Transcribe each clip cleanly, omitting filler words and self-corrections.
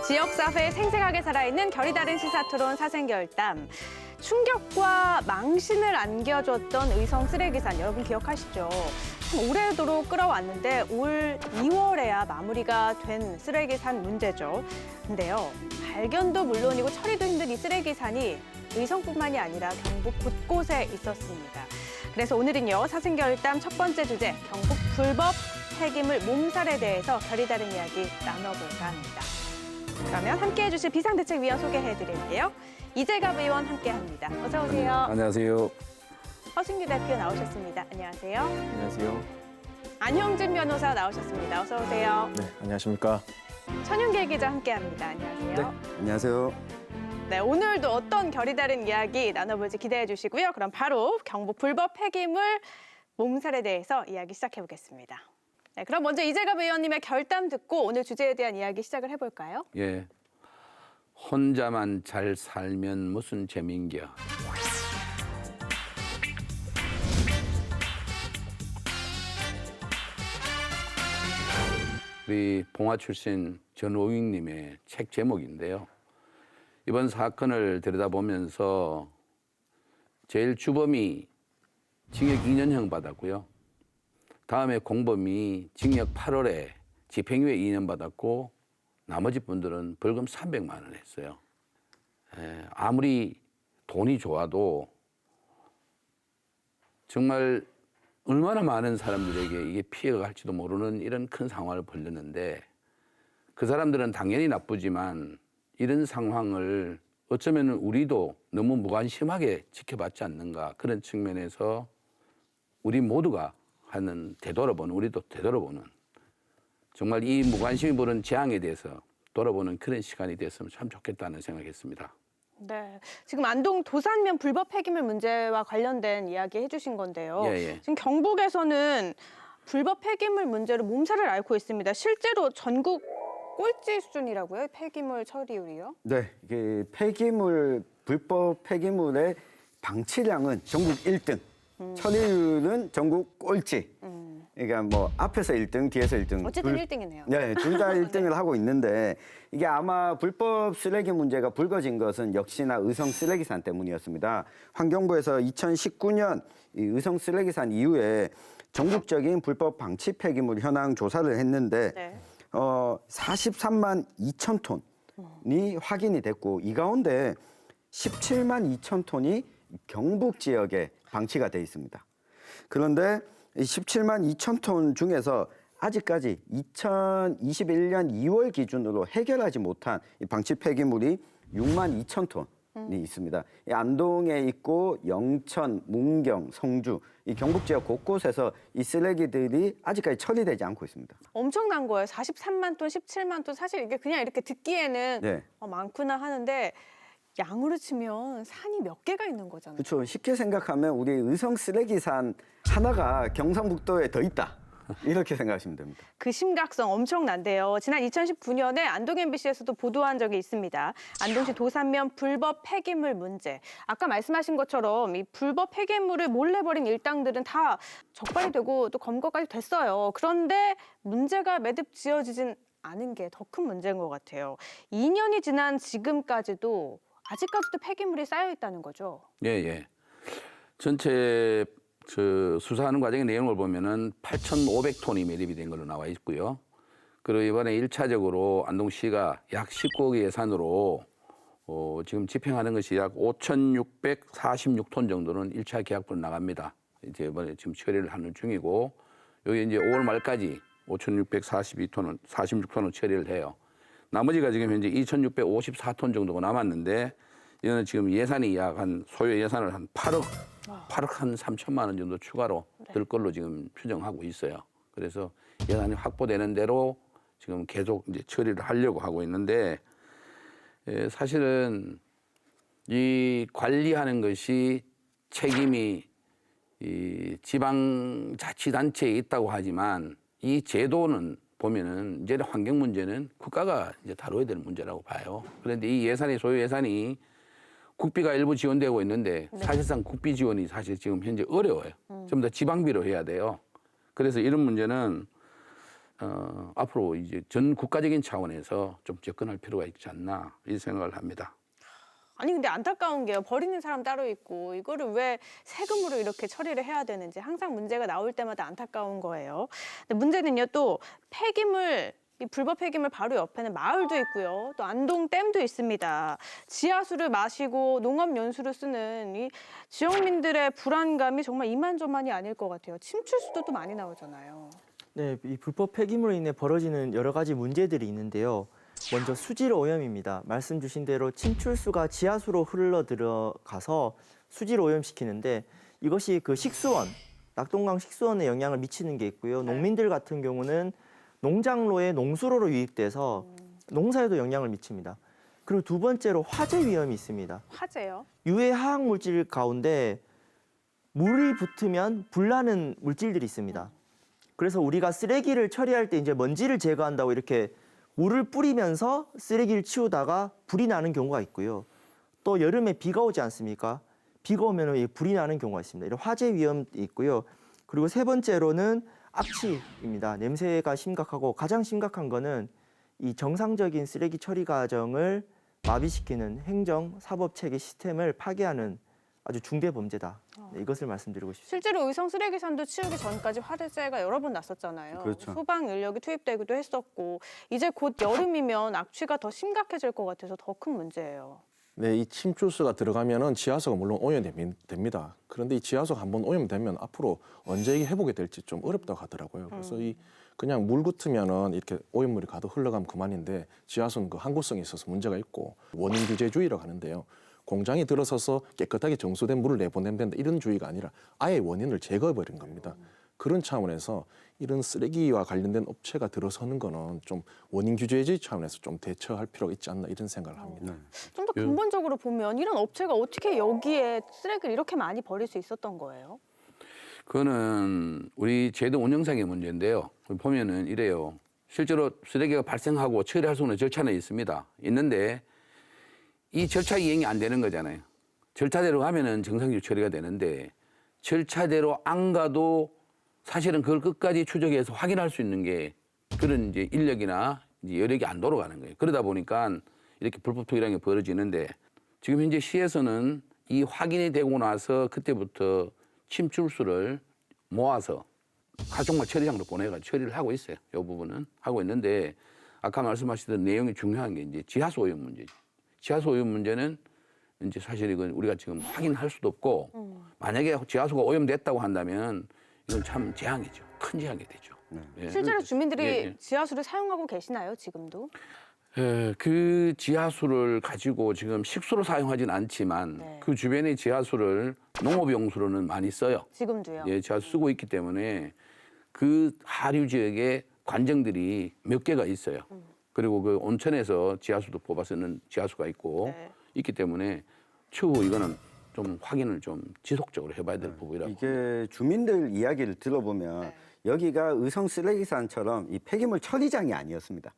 지역사회에 생생하게 살아있는 결이 다른 시사토론 사생결담. 충격과 망신을 안겨줬던 의성 쓰레기산 여러분 기억하시죠? 참 오래도록 끌어왔는데 올 2월에야 마무리가 된 쓰레기산 문제죠. 근데요, 발견도 물론이고 처리도 힘든 이 쓰레기산이 의성뿐만이 아니라 경북 곳곳에 있었습니다. 그래서 오늘은요, 사생결담 첫 번째 주제, 경북 불법 폐기물 몸살에 대해서 결이 다른 이야기 나눠볼까 합니다. 그러면 함께해 주실 비상대책위원 소개해드릴게요. 이재갑 의원 함께합니다. 어서 오세요. 안녕하세요. 허승규 대표 나오셨습니다. 안녕하세요. 안녕하세요. 안형진 변호사 나오셨습니다. 어서 오세요. 네, 안녕하십니까. 천윤길 기자 함께합니다. 안녕하세요. 네, 안녕하세요. 네, 오늘도 어떤 결이 다른 이야기 나눠볼지 기대해 주시고요. 그럼 바로 경북 불법 폐기물 몸살에 대해서 이야기 시작해 보겠습니다. 네, 그럼 먼저 이재갑 의원님의 결담 듣고 오늘 주제에 대한 이야기 시작을 해볼까요? 예, 혼자만 잘 살면 무슨 재민겨. 우리 봉화 출신 전오익님의 책 제목인데요. 이번 사건을 들여다보면서 제일 주범이 징역 2년형 받았고요. 다음에 공범이 징역 8월에 집행유예 2년 받았고 나머지 분들은 벌금 300만 원 했어요. 아무리 돈이 좋아도 정말 얼마나 많은 사람들에게 이게 피해가 갈지도 모르는 이런 큰 상황을 벌였는데 그 사람들은 당연히 나쁘지만 이런 상황을 어쩌면 우리도 너무 무관심하게 지켜봤지 않는가 그런 측면에서 우리 모두가 하는 되돌아보는 우리도 되돌아보는 정말 이 무관심이 부른 재앙에 대해서 돌아보는 그런 시간이 됐으면 참 좋겠다는 생각했습니다. 네, 지금 안동 도산면 불법 폐기물 문제와 관련된 이야기 해주신 건데요. 예. 지금 경북에서는 불법 폐기물 문제로 몸살을 앓고 있습니다. 실제로 전국 꼴찌 수준이라고요? 폐기물 처리율이요? 네, 이게 불법 폐기물의 방치량은 전국 1등, 처리율은 전국 꼴찌. 그러니까 뭐 앞에서 1등, 뒤에서 1등. 어쨌든 1등이네요. 네, 둘 다 1등을 하고 있는데 이게 아마 불법 쓰레기 문제가 불거진 것은 역시나 의성 쓰레기산 때문이었습니다. 환경부에서 2019년 이 의성 쓰레기산 이후에 전국적인 불법 방치 폐기물 현황 조사를 했는데 네. 43만 2천 톤이 확인이 됐고 이 가운데 17만 2천 톤이 경북 지역에 방치가 돼 있습니다. 그런데 이 17만 2천 톤 중에서 아직까지 2021년 2월 기준으로 해결하지 못한 이 방치 폐기물이 6만 2천 톤이 있습니다. 이 안동에 있고 영천, 문경, 성주 이 경북 지역 곳곳에서 이 쓰레기들이 아직까지 처리되지 않고 있습니다. 엄청난 거예요. 43만 톤, 17만 톤. 사실 이게 그냥 이렇게 듣기에는 네. 많구나 하는데 양으로 치면 산이 몇 개가 있는 거잖아요. 그렇죠. 쉽게 생각하면 우리 의성 쓰레기산 하나가 경상북도에 더 있다. 이렇게 생각하시면 됩니다. 그 심각성 엄청난데요. 지난 2019년에 안동 MBC에서도 보도한 적이 있습니다. 안동시 도산면 불법 폐기물 문제. 아까 말씀하신 것처럼 이 불법 폐기물을 몰래 버린 일당들은 다 적발이 되고 또 검거까지 됐어요. 그런데 문제가 매듭 지어지진 않은 게 더 큰 문제인 것 같아요. 2년이 지난 지금까지도 아직까지도 폐기물이 쌓여 있다는 거죠. 예. 전체 수사하는 과정의 내용을 보면은 8,500톤이 매립이 된 걸로 나와 있고요. 그리고 이번에 1차적으로 안동시가 약 19억의 예산으로 지금 집행하는 것이 약 5,646톤 정도는 1차 계약분으로 나갑니다. 이제 이번에 지금 처리를 하는 중이고 여기 이제 5월 말까지 5,642톤은 46톤을 처리를 해요. 나머지가 지금 현재 2,654톤 정도가 남았는데 이거는 지금 예산이 약 한 소요 예산을 한 8억 한 3천만 원 정도 추가로 들 걸로 지금 추정하고 있어요. 그래서 예산이 확보되는 대로 지금 계속 이제 처리를 하려고 하고 있는데 사실은 이 관리하는 것이 책임이 이 지방자치단체에 있다고 하지만 이 제도는 보면은 이제 환경 문제는 국가가 이제 다뤄야 되는 문제라고 봐요. 그런데 이 예산이 소요 예산이 국비가 일부 지원되고 있는데 사실상 국비 지원이 사실 지금 현재 어려워요. 좀 더 지방비로 해야 돼요. 그래서 이런 문제는 앞으로 이제 전 국가적인 차원에서 좀 접근할 필요가 있지 않나 이 생각을 합니다. 아니 근데 안타까운 게요. 버리는 사람 따로 있고 이거를 왜 세금으로 이렇게 처리를 해야 되는지 항상 문제가 나올 때마다 안타까운 거예요. 근데 문제는요 또 폐기물 이 불법 폐기물 바로 옆에는 마을도 있고요. 또 안동댐도 있습니다. 지하수를 마시고 농업연수를 쓰는 이 지역민들의 불안감이 정말 이만저만이 아닐 것 같아요. 침출수도 또 많이 나오잖아요. 네, 이 불법 폐기물로 인해 벌어지는 여러 가지 문제들이 있는데요. 먼저 수질 오염입니다. 말씀 주신 대로 침출수가 지하수로 흘러 들어가서 수질 오염시키는데 이것이 그 식수원, 낙동강 식수원에 영향을 미치는 게 있고요. 농민들 같은 경우는 농장로의 농수로로 유입돼서 농사에도 영향을 미칩니다. 그리고 두 번째로 화재 위험이 있습니다. 화재요? 유해 화학 물질 가운데 물이 붙으면 불나는 물질들이 있습니다. 그래서 우리가 쓰레기를 처리할 때 이제 먼지를 제거한다고 이렇게 물을 뿌리면서 쓰레기를 치우다가 불이 나는 경우가 있고요. 또 여름에 비가 오지 않습니까? 비가 오면 불이 나는 경우가 있습니다. 이런 화재 위험이 있고요. 그리고 세 번째로는 악취입니다. 냄새가 심각하고 가장 심각한 거는 이 정상적인 쓰레기 처리 과정을 마비시키는 행정 사법 체계 시스템을 파괴하는 아주 중대 범죄다. 네, 이것을 말씀드리고 싶습니다. 실제로 의성 쓰레기산도 치우기 전까지 화재가 여러 번 났었잖아요. 그렇죠. 소방 인력이 투입되기도 했었고 이제 곧 여름이면 악취가 더 심각해질 것 같아서 더 큰 문제예요. 네, 이 침출수가 들어가면은 지하수가 물론 오염됩니다. 그런데 이 지하수가 한번 오염되면 앞으로 언제 이게 회복이 될지 좀 어렵다고 하더라고요. 그래서 이 그냥 물 같으면은 이렇게 오염물이 가도 흘러가면 그만인데 지하수는 그 항구성이 있어서 문제가 있고 원인 규제주의라고 하는데요. 공장이 들어서서 깨끗하게 정수된 물을 내보내면 된다 이런 주의가 아니라 아예 원인을 제거해버린 겁니다. 그런 차원에서 이런 쓰레기와 관련된 업체가 들어서는 거는 좀 원인 규제주의 차원에서 좀 대처할 필요가 있지 않나 이런 생각을 합니다. 좀 더 근본적으로 보면 이런 업체가 어떻게 여기에 쓰레기를 이렇게 많이 버릴 수 있었던 거예요? 그거는 우리 제도 운영상의 문제인데요. 보면은 이래요. 실제로 쓰레기가 발생하고 처리할 수 있는 절차는 있습니다. 있는데 이 절차 이행이 안 되는 거잖아요. 절차대로 가면은 정상적으로 처리가 되는데 절차대로 안 가도 사실은 그걸 끝까지 추적해서 확인할 수 있는 게 그런 이제 인력이나 이제 여력이 안 돌아가는 거예요. 그러다 보니까 이렇게 불법 투기라는 게 벌어지는데 지금 현재 시에서는 이 확인이 되고 나서 그때부터 침출수를 모아서 가족말 처리장으로 보내가지고 처리를 하고 있어요. 이 부분은 하고 있는데 아까 말씀하시던 내용이 중요한 게 이제 지하수 오염 문제죠. 지하수 오염 문제는 이제 사실 이건 우리가 지금 확인할 수도 없고 만약에 지하수가 오염됐다고 한다면 이건 참 재앙이죠. 큰 재앙이 되죠. 예. 실제로 주민들이 예. 지하수를 사용하고 계시나요, 지금도? 그 지하수를 가지고 지금 식수로 사용하진 않지만 네. 그 주변의 지하수를 농업용수로는 많이 써요. 지금도요? 예, 지하수 쓰고 있기 때문에 그 하류 지역에 관정들이 몇 개가 있어요. 그리고 그 온천에서 지하수도 뽑아 쓰는 지하수가 있고 네. 있기 때문에 추후 이거는 좀 확인을 좀 지속적으로 해봐야 될 부분이라고. 이게 주민들 이야기를 들어보면 네. 여기가 의성 쓰레기산처럼 이 폐기물 처리장이 아니었습니다.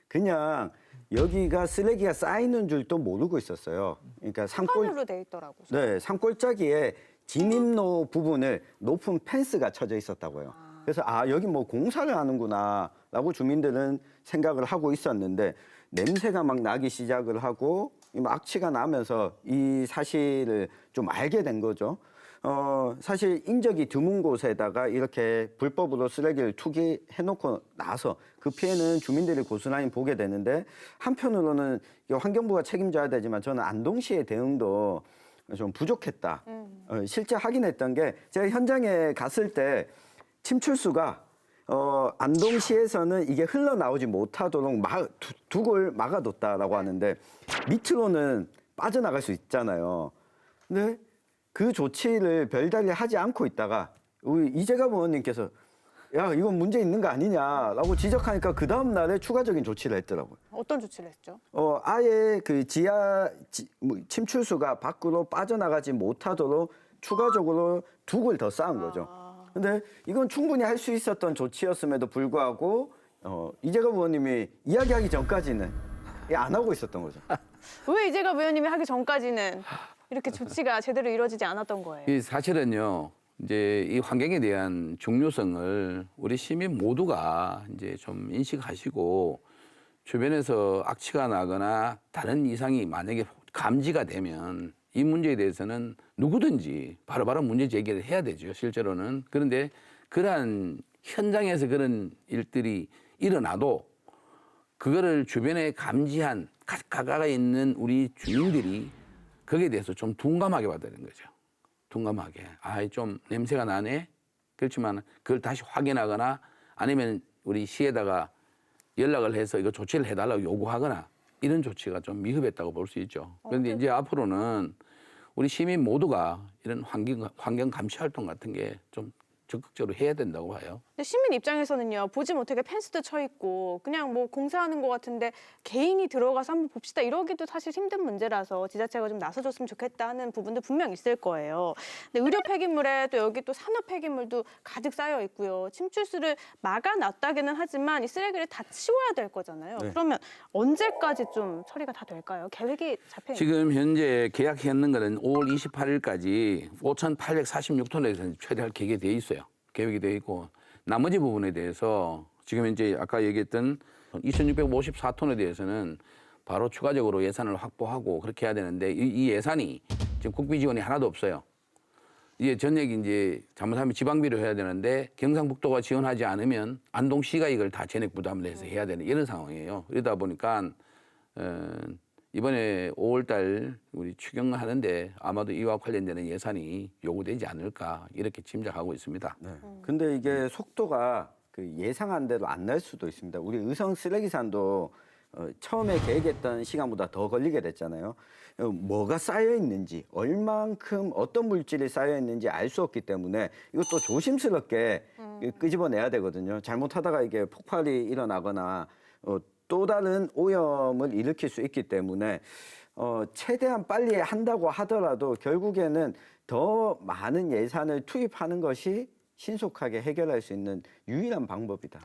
그냥 여기가 쓰레기가 쌓이는 줄도 모르고 있었어요. 그러니까 산으로 돼 있더라고요. 네, 산골짜기에 진입로 부분을 높은 펜스가 쳐져 있었다고요. 그래서 여기 뭐 공사를 하는구나라고 주민들은 생각을 하고 있었는데 냄새가 막 나기 시작을 하고 악취가 나면서 이 사실을 좀 알게 된 거죠. 사실 인적이 드문 곳에다가 이렇게 불법으로 쓰레기를 투기해놓고 나서 그 피해는 주민들이 고스란히 보게 되는데 한편으로는 환경부가 책임져야 되지만 저는 안동시의 대응도 좀 부족했다. 실제 확인했던 게 제가 현장에 갔을 때 침출수가 안동시에서는 이게 흘러나오지 못하도록 둑을 막아뒀다라고 하는데 밑으로는 빠져나갈 수 있잖아요. 근데 그 조치를 별달리 하지 않고 있다가 우리 이재갑 의원님께서 야 이건 문제 있는 거 아니냐라고 지적하니까 그 다음 날에 추가적인 조치를 했더라고요. 어떤 조치를 했죠? 아예 그 침출수가 밖으로 빠져나가지 못하도록 추가적으로 둑을 더 쌓은 거죠. 근데 이건 충분히 할 수 있었던 조치였음에도 불구하고 이재갑 의원님이 이야기하기 전까지는 안 하고 있었던 거죠. 왜 이재갑 의원님이 하기 전까지는 이렇게 조치가 제대로 이루어지지 않았던 거예요? 이 사실은요. 이제 이 환경에 대한 중요성을 우리 시민 모두가 이제 좀 인식하시고 주변에서 악취가 나거나 다른 이상이 만약에 감지가 되면 이 문제에 대해서는 누구든지 바로바로 문제 제기를 해야 되죠, 실제로는. 그런데 그러한 현장에서 그런 일들이 일어나도 그거를 주변에 감지한 가까이 있는 우리 주민들이 거기에 대해서 좀 둔감하게 봐야 되는 거죠. 둔감하게. 아, 좀 냄새가 나네? 그렇지만 그걸 다시 확인하거나 아니면 우리 시에다가 연락을 해서 이거 조치를 해달라고 요구하거나 이런 조치가 좀 미흡했다고 볼 수 있죠. 그런데 이제 앞으로는 우리 시민 모두가 이런 환경 감시 활동 같은 게 좀 적극적으로 해야 된다고 봐요. 근데 시민 입장에서는요, 보지 못하게 펜스도 쳐 있고 그냥 뭐 공사하는 것 같은데 개인이 들어가서 한번 봅시다 이러기도 사실 힘든 문제라서 지자체가 좀 나서줬으면 좋겠다 하는 부분도 분명 있을 거예요. 근데 의료 폐기물에 또 여기 또 산업 폐기물도 가득 쌓여 있고요. 침출수를 막아놨다기는 하지만 이 쓰레기를 다 치워야 될 거잖아요. 네. 그러면 언제까지 좀 처리가 다 될까요? 계획이 잡혀 있나요? 지금 현재 계약했는 거는 5월 28일까지 5,846톤에 대해서 처리할 계획이 돼 있어요. 계획이 돼 있고 나머지 부분에 대해서 지금 이제 아까 얘기했던 2,654톤에 대해서는 바로 추가적으로 예산을 확보하고 그렇게 해야 되는데 이 예산이 지금 국비 지원이 하나도 없어요. 이게 전액이 이제 잘못하면 지방비로 해야 되는데 경상북도가 지원하지 않으면 안동시가 이걸 다 전액 부담을 해서 해야 되는 이런 상황이에요. 그러다 보니까 이번에 5월달 우리 추경하는데 아마도 이와 관련되는 예산이 요구되지 않을까 이렇게 짐작하고 있습니다. 네. 근데 이게 속도가 그 예상한 대로 안 날 수도 있습니다. 우리 의성 쓰레기산도 처음에 계획했던 시간보다 더 걸리게 됐잖아요. 뭐가 쌓여 있는지, 얼만큼 어떤 물질이 쌓여 있는지 알 수 없기 때문에 이것도 조심스럽게 끄집어내야 되거든요. 잘못하다가 이게 폭발이 일어나거나 또 다른 오염을 일으킬 수 있기 때문에 최대한 빨리 한다고 하더라도 결국에는 더 많은 예산을 투입하는 것이 신속하게 해결할 수 있는 유일한 방법이다.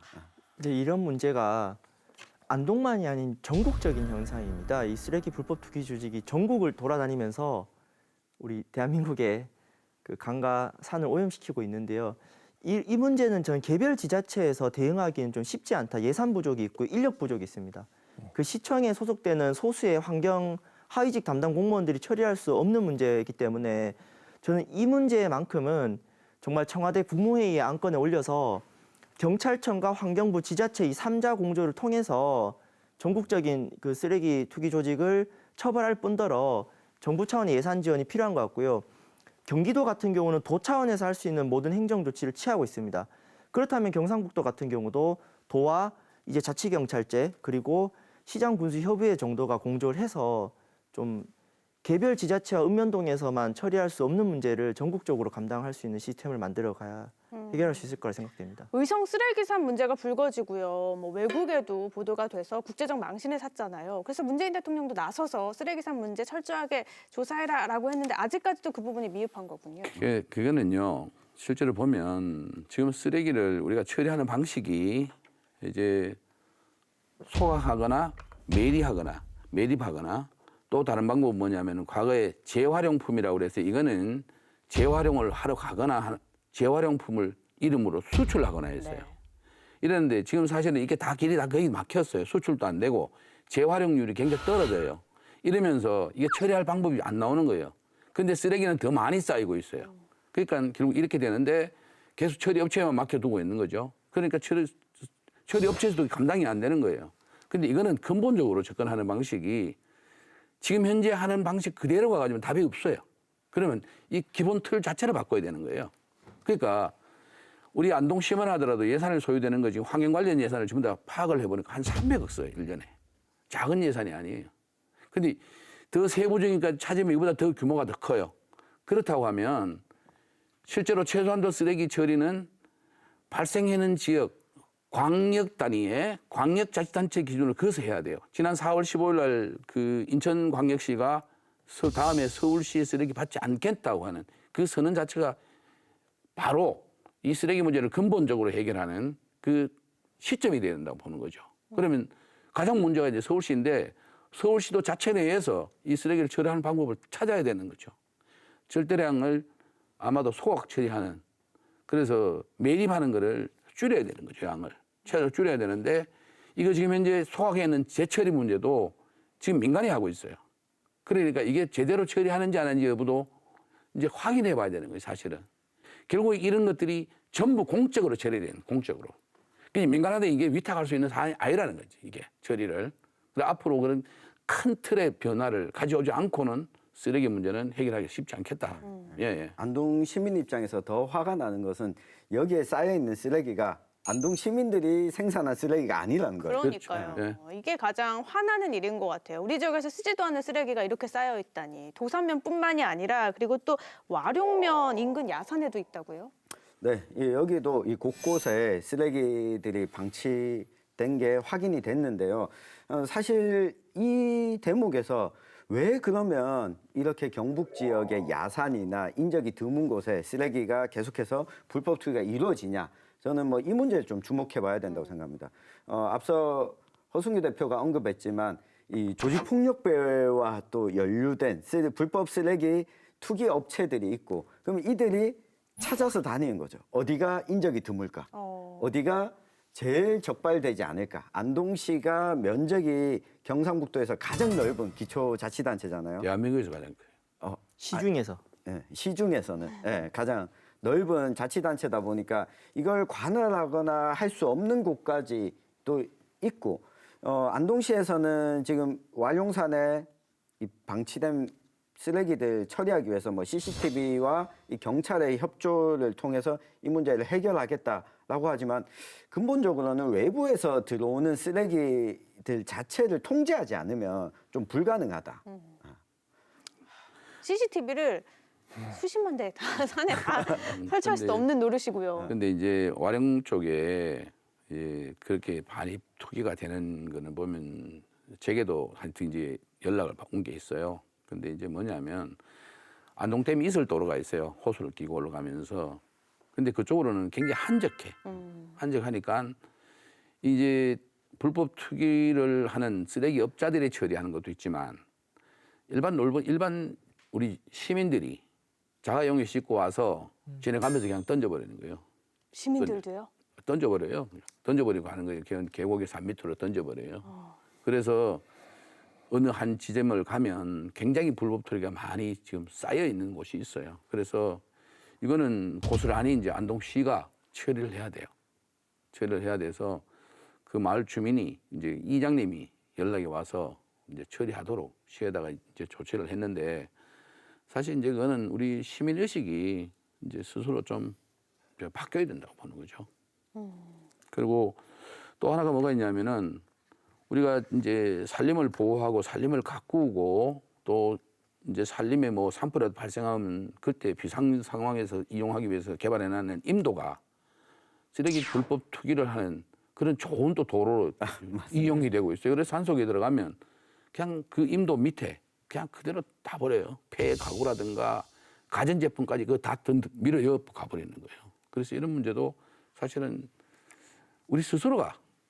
근데 이런 문제가 안동만이 아닌 전국적인 현상입니다. 이 쓰레기 불법 투기 조직이 전국을 돌아다니면서 우리 대한민국의 그 강과 산을 오염시키고 있는데요. 이 문제는 전 개별 지자체에서 대응하기는 좀 쉽지 않다. 예산 부족이 있고 인력 부족이 있습니다. 그 시청에 소속되는 소수의 환경 하위직 담당 공무원들이 처리할 수 없는 문제이기 때문에 저는 이 문제만큼은 정말 청와대 국무회의에 안건에 올려서 경찰청과 환경부, 지자체 이 3자 공조를 통해서 전국적인 그 쓰레기 투기 조직을 처벌할 뿐더러 정부 차원의 예산 지원이 필요한 것 같고요. 경기도 같은 경우는 도 차원에서 할 수 있는 모든 행정 조치를 취하고 있습니다. 그렇다면 경상북도 같은 경우도 도와 이제 자치경찰제 그리고 시장군수협의회 정도가 공조를 해서 좀 개별 지자체와 읍면동에서만 처리할 수 없는 문제를 전국적으로 감당할 수 있는 시스템을 만들어 가야 해결할 수 있을 거라 생각됩니다. 의성 쓰레기산 문제가 불거지고요. 뭐 외국에도 보도가 돼서 국제적 망신을 샀잖아요. 그래서 문재인 대통령도 나서서 쓰레기산 문제 철저하게 조사해라라고 했는데 아직까지도 그 부분이 미흡한 거군요. 그거는요. 실제로 보면 지금 쓰레기를 우리가 처리하는 방식이 이제 소각하거나 매립하거나 또 다른 방법은 뭐냐면 과거에 재활용품이라고 그래서 이거는 재활용을 하러 가거나 재활용품을 이름으로 수출하거나 했어요. 네. 이랬는데 지금 사실은 이게 다 길이 다 거의 막혔어요. 수출도 안 되고 재활용률이 굉장히 떨어져요. 이러면서 이게 처리할 방법이 안 나오는 거예요. 근데 쓰레기는 더 많이 쌓이고 있어요. 그러니까 결국 이렇게 되는데 계속 처리 업체만 맡겨두고 있는 거죠. 그러니까 처리 업체에서도 감당이 안 되는 거예요. 근데 이거는 근본적으로 접근하는 방식이 지금 현재 하는 방식 그대로 가가지고 답이 없어요. 그러면 이 기본 틀 자체를 바꿔야 되는 거예요. 그러니까 우리 안동시만 하더라도 예산을 소요되는 거 지금 환경 관련 예산을 전부 다 파악을 해보니까 한 300억 써요, 1년에. 작은 예산이 아니에요. 근데 더 세부적이니까 찾으면 이보다 더 규모가 더 커요. 그렇다고 하면 실제로 최소한도 쓰레기 처리는 발생하는 지역 광역 단위의 광역자치단체 기준으로 그것을 해야 돼요. 지난 4월 15일 날 그 인천광역시가 다음에 서울시에 쓰레기 받지 않겠다고 하는 그 선언 자체가 바로 이 쓰레기 문제를 근본적으로 해결하는 그 시점이 돼야 된다고 보는 거죠. 그러면 가장 문제가 이제 서울시인데 서울시도 자체 내에서 이 쓰레기를 처리하는 방법을 찾아야 되는 거죠. 절대량을 아마도 소각 처리하는 그래서 매립하는 거를 줄여야 되는 거죠. 양을 최소 줄여야 되는데 이거 지금 현재 소각에는 재처리 문제도 지금 민간이 하고 있어요. 그러니까 이게 제대로 처리하는지 안 하는지 여부도 이제 확인해 봐야 되는 거예요. 사실은 결국 이런 것들이 전부 공적으로 처리되는 공적으로. 그러니까 민간한테 이게 위탁할 수 있는 사안이 아니라는 거지 이게 처리를. 그래서 앞으로 그런 큰 틀의 변화를 가져오지 않고는 쓰레기 문제는 해결하기 쉽지 않겠다. 예, 예. 안동 시민 입장에서 더 화가 나는 것은 여기에 쌓여 있는 쓰레기가 안동 시민들이 생산한 쓰레기가 아니라는 거예요. 그러니까요. 그렇죠. 이게 가장 화나는 일인 것 같아요. 우리 지역에서 쓰지도 않는 쓰레기가 이렇게 쌓여 있다니. 도산면뿐만이 아니라 그리고 또 와룡면 인근 야산에도 있다고요? 네, 여기도 이 곳곳에 쓰레기들이 방치된 게 확인이 됐는데요. 사실 이 대목에서 왜 그러면 이렇게 경북 지역의 야산이나 인적이 드문 곳에 쓰레기가 계속해서 불법 투기가 이루어지냐? 저는 뭐 이 문제에 좀 주목해 봐야 된다고 생각합니다. 앞서 허승규 대표가 언급했지만 이 조직폭력배와 또 연루된 불법 쓰레기 투기 업체들이 있고 그럼 이들이 찾아서 다니는 거죠. 어디가 인적이 드물까? 어디가 제일 적발되지 않을까? 안동시가 면적이 경상북도에서 가장 넓은 기초자치단체잖아요. 대한민국에서 가장 커요. 시중에서. 예, 시중에서는 가장 넓은 자치단체다 보니까 이걸 관할하거나 할 수 없는 곳까지 또 있고 안동시에서는 지금 와룡산에 이 방치된 쓰레기들 처리하기 위해서 뭐 CCTV와 이 경찰의 협조를 통해서 이 문제를 해결하겠다라고 하지만 근본적으로는 외부에서 들어오는 쓰레기들 자체를 통제하지 않으면 좀 불가능하다. CCTV를 수십만 대 다 산에 다 설치할 수도 없는 노릇이고요. 근데 이제 와룡 쪽에 그렇게 반입 투기가 되는 거는 보면 제게도 하여튼 이제 연락을 온 게 있어요. 근데 이제 뭐냐면 안동댐이 있을 도로가 있어요. 호수를 끼고 올라가면서. 근데 그쪽으로는 굉장히 한적해. 한적하니까 이제 불법 투기를 하는 쓰레기 업자들이 처리하는 것도 있지만 일반 우리 시민들이 자가용에 싣고 와서 지나가면서 그냥 던져버리는 거예요. 시민들도요? 던져버려요. 던져버리고 하는 거예요. 계곡의 산 밑으로 던져버려요. 그래서 어느 한 지점을 가면 굉장히 불법 투기가 많이 지금 쌓여 있는 곳이 있어요. 그래서 이거는 고스란히 이제 안동시가 처리를 해야 돼요. 처리를 해야 돼서 그 마을 주민이 이제 이장님이 연락이 와서 이제 처리하도록 시에다가 이제 조치를 했는데 사실 이제 그거는 우리 시민 의식이 이제 스스로 좀 바뀌어야 된다고 보는 거죠. 그리고 또 하나가 뭐가 있냐면은 우리가 이제 산림을 보호하고 산림을 가꾸고 또 이제 산림에 뭐 산불이라도 발생하면 그때 비상 상황에서 이용하기 위해서 개발해놨는 임도가 쓰레기 불법 투기를 하는 그런 좋은 또 도로로 이용이 되고 있어요. 그래서 산속에 들어가면 그냥 그 임도 밑에 그냥 그대로 다 버려요. 폐 가구라든가 가전제품까지 그거 다 밀어 가버리는 거예요. 그래서 이런 문제도 사실은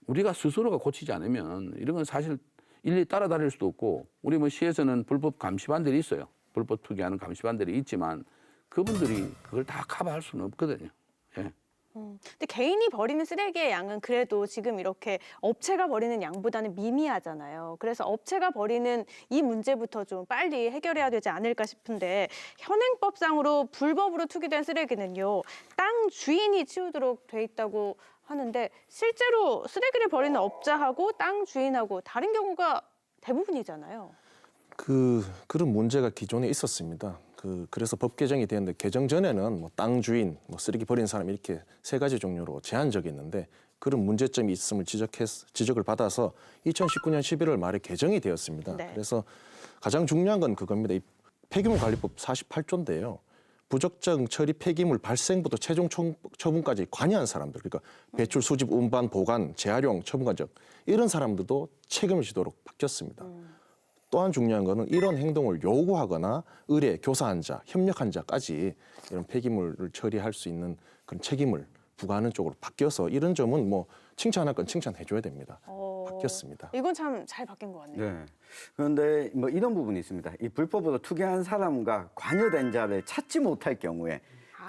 우리가 스스로가 고치지 않으면 이런 건 사실 일일이 따라다닐 수도 없고 우리 뭐 시에서는 불법 감시반들이 있어요. 불법 투기하는 감시반들이 있지만 그분들이 그걸 다 커버할 수는 없거든요. 예. 근데 개인이 버리는 쓰레기의 양은 그래도 지금 이렇게 업체가 버리는 양보다는 미미하잖아요. 그래서 업체가 버리는 이 문제부터 좀 빨리 해결해야 되지 않을까 싶은데 현행법상으로 불법으로 투기된 쓰레기는요. 땅 주인이 치우도록 돼 있다고 하는데 실제로 쓰레기를 버리는 업자하고 땅 주인하고 다른 경우가 대부분이잖아요. 그런 문제가 기존에 있었습니다. 그래서 법 개정이 되었는데 개정 전에는 뭐 땅 주인, 뭐 쓰레기 버리는 사람 이렇게 세 가지 종류로 제한적이었는데 그런 문제점이 있음을 지적을 받아서 2019년 11월 말에 개정이 되었습니다. 네. 그래서 가장 중요한 건 그겁니다. 이 폐기물관리법 48조인데요. 부적정 처리 폐기물 발생부터 최종 처분까지 관여한 사람들, 그러니까 배출, 수집, 운반, 보관, 재활용, 처분 과정 이런 사람들도 책임을 지도록 바뀌었습니다. 또한 중요한 거는 이런 행동을 요구하거나 의뢰, 교사한 자, 협력한 자까지 이런 폐기물을 처리할 수 있는 그런 책임을 부과하는 쪽으로 바뀌어서 이런 점은 뭐 칭찬할 건 칭찬해줘야 됩니다. 바뀌었습니다. 이건 참 잘 바뀐 것 같네요. 네. 그런데 뭐 이런 부분이 있습니다. 이 불법으로 투기한 사람과 관여된 자를 찾지 못할 경우에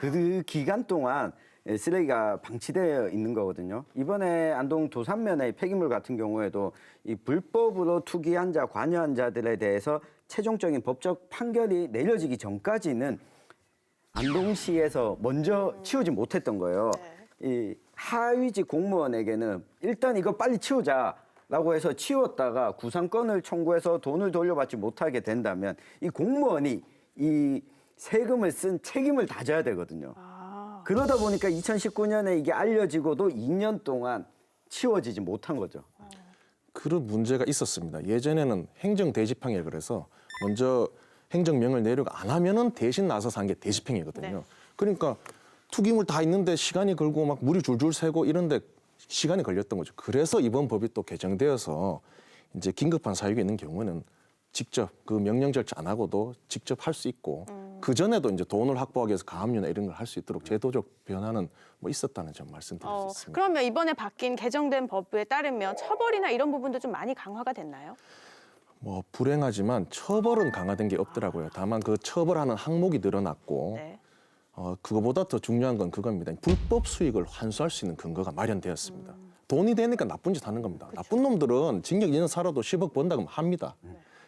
그 기간 동안 쓰레기가 방치되어 있는 거거든요. 이번에 안동 도산면의 폐기물 같은 경우에도 이 불법으로 투기한 자, 관여한 자들에 대해서 최종적인 법적 판결이 내려지기 전까지는 안동시에서 먼저 치우지 못했던 거예요. 이 하위직 공무원에게는 일단 이거 빨리 치우자라고 해서 치웠다가 구상권을 청구해서 돈을 돌려받지 못하게 된다면 이 공무원이 이 세금을 쓴 책임을 다져야 되거든요. 그러다 보니까 2019년에 이게 알려지고도 2년 동안 치워지지 못한 거죠. 그런 문제가 있었습니다. 예전에는 행정 대집행이라 그래서 먼저 행정명을 내려고 안 하면은 대신 나서서 한 게 대집행이거든요. 네. 그러니까 투기물 다 있는데 시간이 걸고 막 물이 줄줄 새고 이런데 시간이 걸렸던 거죠. 그래서 이번 법이 또 개정되어서 이제 긴급한 사유가 있는 경우는 직접 그 명령 절차 안 하고도 직접 할 수 있고 그 전에도 이제 돈을 확보하기 위해서 가압류나 이런 걸 할 수 있도록 제도적 변화는 뭐 있었다는 점 말씀드릴 수 있습니다. 그러면 이번에 바뀐 개정된 법에 따르면 처벌이나 이런 부분도 좀 많이 강화가 됐나요? 뭐 불행하지만 처벌은 강화된 게 없더라고요. 다만 그 처벌하는 항목이 늘어났고 네. 그거보다 더 중요한 건 그겁니다. 불법 수익을 환수할 수 있는 근거가 마련되었습니다. 돈이 되니까 나쁜 짓 하는 겁니다. 나쁜 놈들은 징역 2년 살아도 10억 번다 그러면 합니다.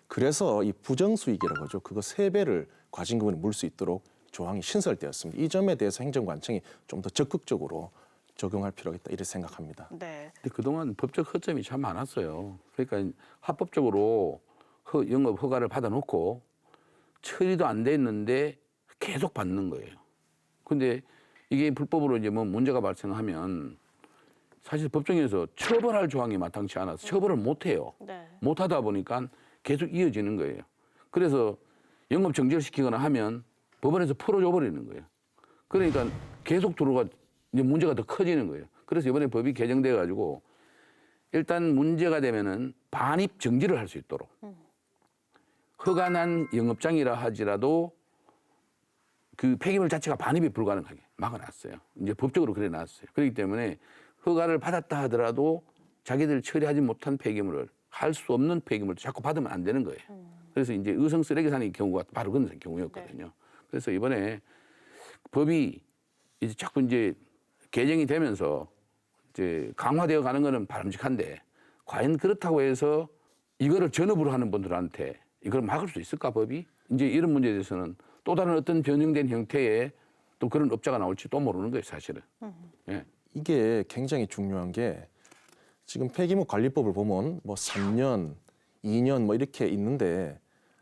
그래서 이 부정수익이라고 하죠. 그거 3배를 과징금을 물 수 있도록 조항이 신설되었습니다. 이 점에 대해서 행정관청이 좀 더 적극적으로 적용할 필요가 있다 이렇게 생각합니다. 네. 근데 그동안 법적 허점이 참 많았어요. 그러니까 합법적으로 영업 허가를 받아놓고 처리도 안 됐는데 계속 받는 거예요. 근데 이게 불법으로 이제 뭐 문제가 발생하면 사실 법정에서 처벌할 조항이 마땅치 않아서 처벌을 못 해요. 네. 못 하다 보니까 계속 이어지는 거예요. 그래서 영업 정지를 시키거나 하면 법원에서 풀어줘 버리는 거예요. 그러니까 계속 들어가 이제 문제가 더 커지는 거예요. 그래서 이번에 법이 개정돼 가지고 일단 문제가 되면은 반입 정지를 할 수 있도록 허가난 영업장이라 하지라도 그 폐기물 자체가 반입이 불가능하게 막아놨어요. 이제 법적으로 그래 놨어요. 그렇기 때문에 허가를 받았다 하더라도 자기들 처리하지 못한 폐기물을 할 수 없는 폐기물을 자꾸 받으면 안 되는 거예요. 그래서 이제 의성 쓰레기산의 경우가 바로 그런 경우였거든요. 그래서 이번에 법이 이제 자꾸 이제 개정이 되면서 이제 강화되어 가는 거는 바람직한데 과연 그렇다고 해서 이거를 전업으로 하는 분들한테 이걸 막을 수 있을까 법이? 이제 이런 문제에 대해서는 또 다른 어떤 변형된 형태의 또 그런 업자가 나올지 또 모르는 거예요, 사실은. 예. 이게 굉장히 중요한 게 지금 폐기물 관리법을 보면 뭐 3년, 2년 뭐 이렇게 있는데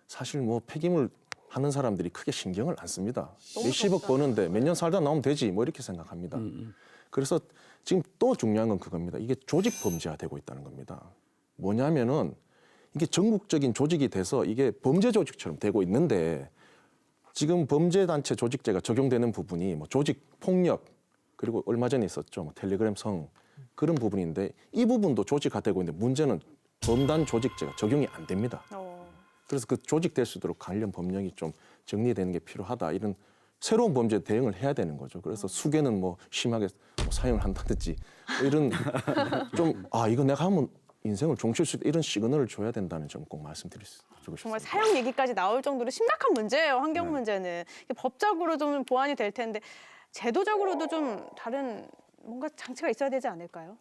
사실 뭐 폐기물 하는 사람들이 크게 신경을 안 씁니다. 몇십억 버는데 몇 년 살다 나오면 되지 뭐 이렇게 생각합니다. 그래서 지금 또 중요한 건 그겁니다. 이게 조직 범죄화되고 있다는 겁니다. 뭐냐면은 이게 전국적인 조직이 돼서 이게 범죄 조직처럼 되고 있는데 지금 범죄단체 조직제가 적용되는 부분이 뭐 조직 폭력 그리고 얼마 전에 있었죠. 뭐 텔레그램 성 그런 부분인데 이 부분도 조직화되고 있는데 문제는 전단 조직제가 적용이 안 됩니다. 그래서 그 조직될 수 있도록 관련 법령이 좀 정리되는 게 필요하다. 이런 새로운 범죄 대응을 해야 되는 거죠. 그래서 수개는 뭐 심하게 뭐 사용을 한다든지 이런 좀 이거 내가 하면 인생을 종칠 수 있다 이런 시그널을 줘야 된다는 점 꼭 말씀드리고 싶습니다. 정말 사형 얘기까지 나올 정도로 심각한 문제예요. 환경 문제는. 이게 법적으로 좀 보완이 될 텐데 제도적으로도 좀 다른 뭔가 장치가 있어야 되지 않을까요?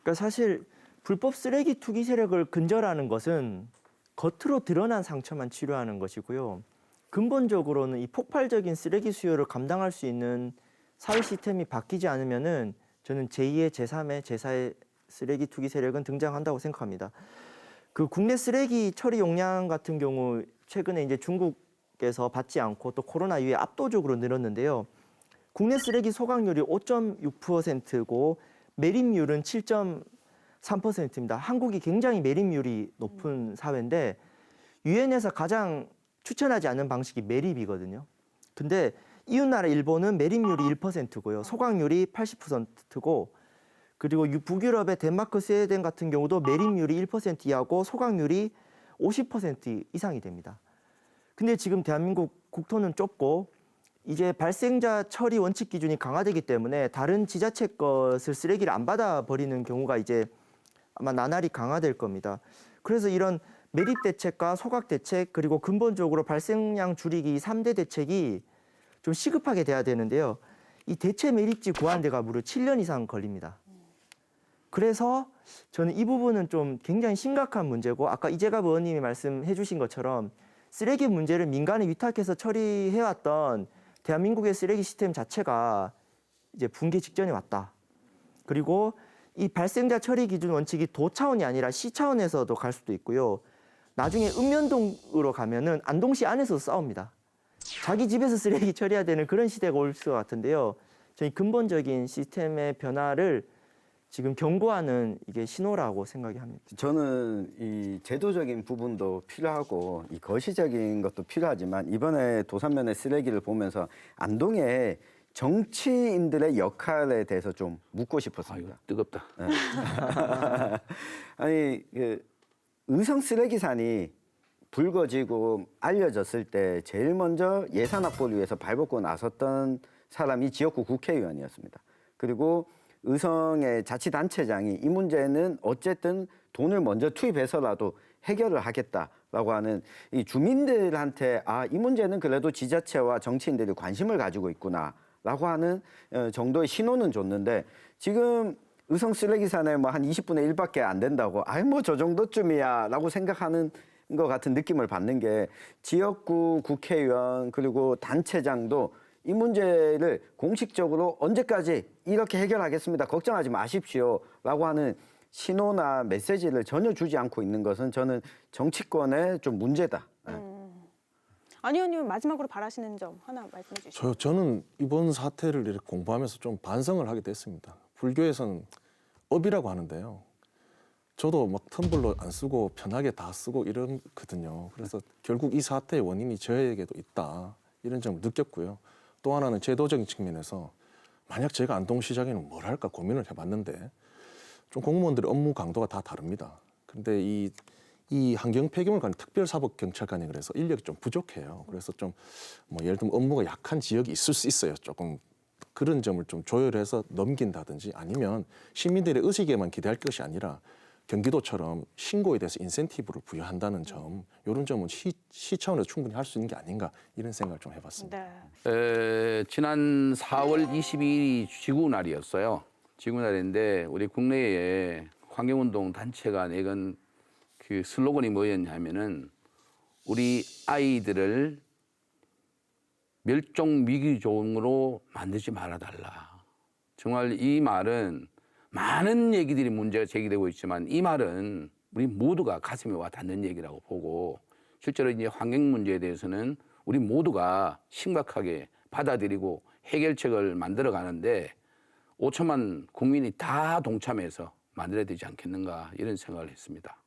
그러니까 사실 불법 쓰레기 투기 세력을 근절하는 것은 겉으로 드러난 상처만 치료하는 것이고요. 근본적으로는 이 폭발적인 쓰레기 수요를 감당할 수 있는 사회 시스템이 바뀌지 않으면은 저는 제2의 제3의 제4의 쓰레기 투기 세력은 등장한다고 생각합니다. 그 국내 쓰레기 처리 용량 같은 경우 최근에 이제 중국에서 받지 않고 또 코로나 이후에 압도적으로 늘었는데요. 국내 쓰레기 소각률이 5.6%고 매립률은 7.3%입니다. 한국이 굉장히 매립률이 높은 사회인데 유엔에서 가장 추천하지 않는 방식이 매립이거든요. 근데 이웃나라 일본은 매립률이 1%고요. 소각률이 80%고 그리고 북유럽의 덴마크, 스웨덴 같은 경우도 매립률이 1% 이하고 소각률이 50% 이상이 됩니다. 근데 지금 대한민국 국토는 좁고 이제 발생자 처리 원칙 기준이 강화되기 때문에 다른 지자체 것을 쓰레기를 안 받아버리는 경우가 이제 아마 나날이 강화될 겁니다. 그래서 이런 매립 대책과 소각 대책 그리고 근본적으로 발생량 줄이기 3대 대책이 좀 시급하게 돼야 되는데요. 이 대체 매립지 구하는 데가 무려 7년 이상 걸립니다. 그래서 저는 이 부분은 좀 굉장히 심각한 문제고 아까 이재갑 의원님이 말씀해 주신 것처럼 쓰레기 문제를 민간에 위탁해서 처리해왔던 대한민국의 쓰레기 시스템 자체가 이제 붕괴 직전에 왔다. 그리고 이 발생자 처리 기준 원칙이 도 차원이 아니라 시 차원에서도 갈 수도 있고요. 나중에 읍면동으로 가면은 안동시 안에서 싸웁니다. 자기 집에서 쓰레기 처리해야 되는 그런 시대가 올 것 같은데요. 저희 근본적인 시스템의 변화를 지금 경고하는 이게 신호라고 생각이 합니다. 저는 이 제도적인 부분도 필요하고 이 거시적인 것도 필요하지만 이번에 도산면의 쓰레기를 보면서 안동의 정치인들의 역할에 대해서 좀 묻고 아유, 싶었습니다. 뜨겁다. 아니 그 의성 쓰레기산이 불거지고 알려졌을 때 제일 먼저 예산 확보를 위해서 발벗고 나섰던 사람이 지역구 국회의원이었습니다. 그리고 의성의 자치단체장이 이 문제는 어쨌든 돈을 먼저 투입해서라도 해결을 하겠다라고 하는 이 주민들한테 이 문제는 그래도 지자체와 정치인들이 관심을 가지고 있구나라고 하는 정도의 신호는 줬는데 지금 의성 쓰레기산에 뭐 한 20분의 1밖에 안 된다고 뭐 저 정도쯤이야라고 생각하는 것 같은 느낌을 받는 게 지역구 국회의원 그리고 단체장도 이 문제를 공식적으로 언제까지 이렇게 해결하겠습니다. 걱정하지 마십시오라고 하는 신호나 메시지를 전혀 주지 않고 있는 것은 저는 정치권의 좀 문제다. 안 의원님 마지막으로 바라시는 점 하나 말씀해 주시죠. 저는 이번 사태를 이렇게 공부하면서 좀 반성을 하게 됐습니다. 불교에서는 업이라고 하는데요. 저도 막 텀블러 안 쓰고 편하게 다 쓰고 이러거든요. 그래서 결국 이 사태의 원인이 저에게도 있다. 이런 점을 느꼈고요. 또 하나는 제도적인 측면에서 만약 제가 안동시장에는 뭘 할까 고민을 해봤는데 좀 공무원들의 업무 강도가 다 다릅니다. 그런데 이 환경 폐기물 관리 특별사법경찰관이 그래서 인력이 좀 부족해요. 그래서 좀 뭐 예를 들면 업무가 약한 지역이 있을 수 있어요. 조금 그런 점을 좀 조율해서 넘긴다든지 아니면 시민들의 의식에만 기대할 것이 아니라 경기도처럼 신고에 대해서 인센티브를 부여한다는 점, 이런 점은 시 차원에서 충분히 할 수 있는 게 아닌가 이런 생각을 좀 해봤습니다. 네. 지난 4월 22일이 지구날이었어요. 지구날인데 우리 국내에 환경운동 단체가 내건 그 슬로건이 뭐였냐면은 우리 아이들을 멸종 위기종으로 만들지 말아달라. 정말 이 말은 많은 얘기들이 문제가 제기되고 있지만 이 말은 우리 모두가 가슴에 와 닿는 얘기라고 보고 실제로 이제 환경 문제에 대해서는 우리 모두가 심각하게 받아들이고 해결책을 만들어 가는데 5천만 국민이 다 동참해서 만들어야 되지 않겠는가 이런 생각을 했습니다.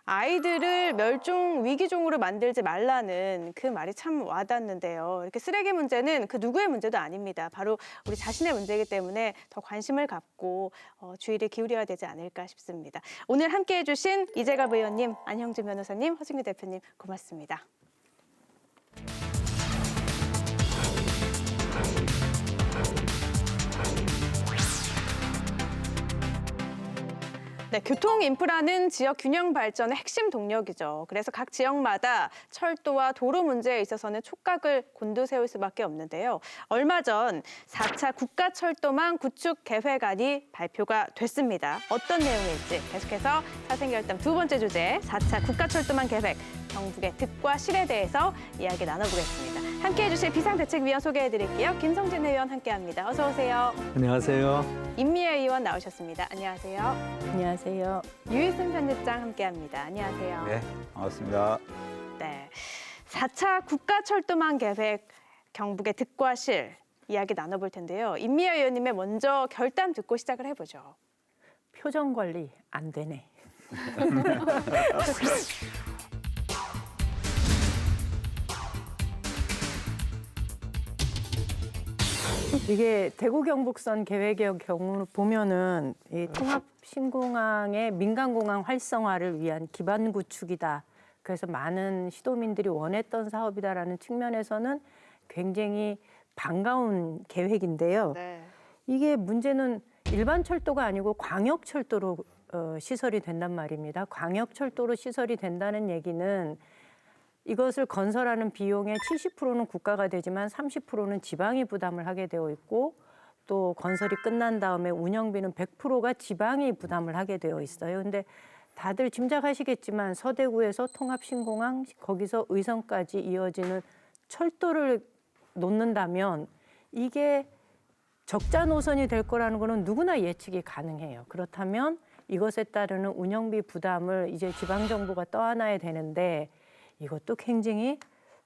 아이들을 멸종 위기종으로 만들지 말라는 그 말이 참 와닿는데요. 이렇게 쓰레기 문제는 그 누구의 문제도 아닙니다. 바로 우리 자신의 문제이기 때문에 더 관심을 갖고 주의를 기울여야 되지 않을까 싶습니다. 오늘 함께해 주신 이재갑 의원님, 안형준 변호사님, 허진규 대표님 고맙습니다. 네, 교통 인프라는 지역 균형 발전의 핵심 동력이죠. 그래서 각 지역마다 철도와 도로 문제에 있어서는 촉각을 곤두세울 수밖에 없는데요. 얼마 전 4차 국가철도망 구축 계획안이 발표가 됐습니다. 어떤 내용일지 계속해서 사생결단 두 번째 주제 4차 국가철도망 계획, 경북의 득과 실에 대해서 이야기 나눠보겠습니다. 함께해 주실 비상대책위원 소개해드릴게요. 김성진 의원 함께합니다. 어서 오세요. 안녕하세요. 임미애 의원 나오셨습니다. 안녕하세요. 안녕하세요. 유희순 편집장 함께합니다. 안녕하세요. 네, 반갑습니다. 네, 4차 국가철도망 계획 경북의 득과 실 이야기 나눠볼 텐데요. 임미애 의원님의 먼저 결단 듣고 시작을 해보죠. 표정 관리 안 되네. 이게 대구 경북선 계획의 경우 보면은 이 통합 신공항의 민간공항 활성화를 위한 기반 구축이다. 그래서 많은 시도민들이 원했던 사업이다라는 측면에서는 굉장히 반가운 계획인데요. 네. 이게 문제는 일반 철도가 아니고 광역 철도로 시설이 된단 말입니다. 광역 철도로 시설이 된다는 얘기는 이것을 건설하는 비용의 70%는 국가가 되지만 30%는 지방이 부담을 하게 되어 있고 또 건설이 끝난 다음에 운영비는 100%가 지방이 부담을 하게 되어 있어요. 근데 다들 짐작하시겠지만 서대구에서 통합신공항 거기서 의성까지 이어지는 철도를 놓는다면 이게 적자 노선이 될 거라는 거는 누구나 예측이 가능해요. 그렇다면 이것에 따르는 운영비 부담을 이제 지방정부가 떠안아야 되는데 이것도 굉장히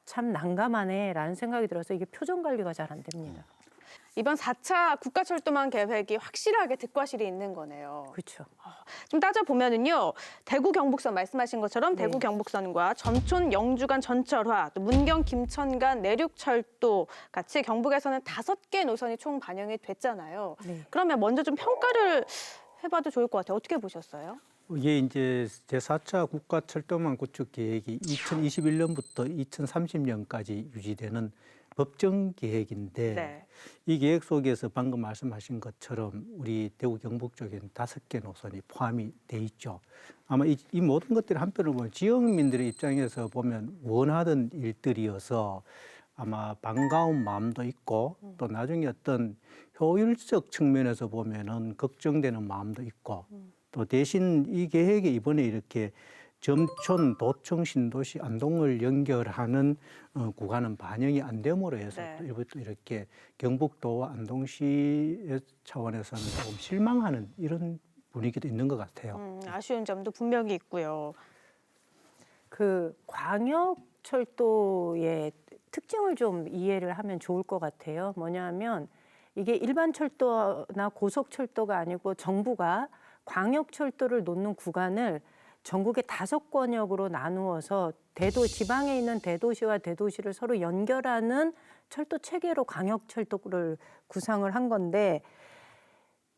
참 난감하네라는 생각이 들어서 이게 표정 관리가 잘 안 됩니다. 이번 4차 국가철도망 계획이 확실하게 득과실이 있는 거네요. 그렇죠. 좀 따져보면은요, 대구 경북선 말씀하신 것처럼 네. 대구 경북선과 점촌 영주 간 전철화, 또 문경 김천 간 내륙철도 같이 경북에서는 5개 노선이 총 반영이 됐잖아요. 네. 그러면 먼저 좀 평가를 해봐도 좋을 것 같아요. 어떻게 보셨어요? 이게 이제 제4차 국가철도망 구축 계획이 2021년부터 2030년까지 유지되는 법정 계획인데 네. 이 계획 속에서 방금 말씀하신 것처럼 우리 대구 경북 쪽에는 5개 노선이 포함이 돼 있죠. 아마 이 모든 것들이 한편으로 보면 지역민들의 입장에서 보면 원하던 일들이어서 아마 반가운 마음도 있고 또 나중에 어떤 효율적 측면에서 보면은 걱정되는 마음도 있고 또 대신 이 계획에 이번에 이렇게 점촌, 도청, 신도시, 안동을 연결하는 구간은 반영이 안 됨으로 해서 네. 또 이것도 이렇게 경북도와 안동시 차원에서는 조금 실망하는 이런 분위기도 있는 것 같아요. 아쉬운 점도 분명히 있고요. 그 광역철도의 특징을 좀 이해를 하면 좋을 것 같아요. 뭐냐면 이게 일반 철도나 고속철도가 아니고 정부가 광역철도를 놓는 구간을 전국의 5권역으로 나누어서 지방에 있는 대도시와 대도시를 서로 연결하는 철도 체계로 광역철도를 구상을 한 건데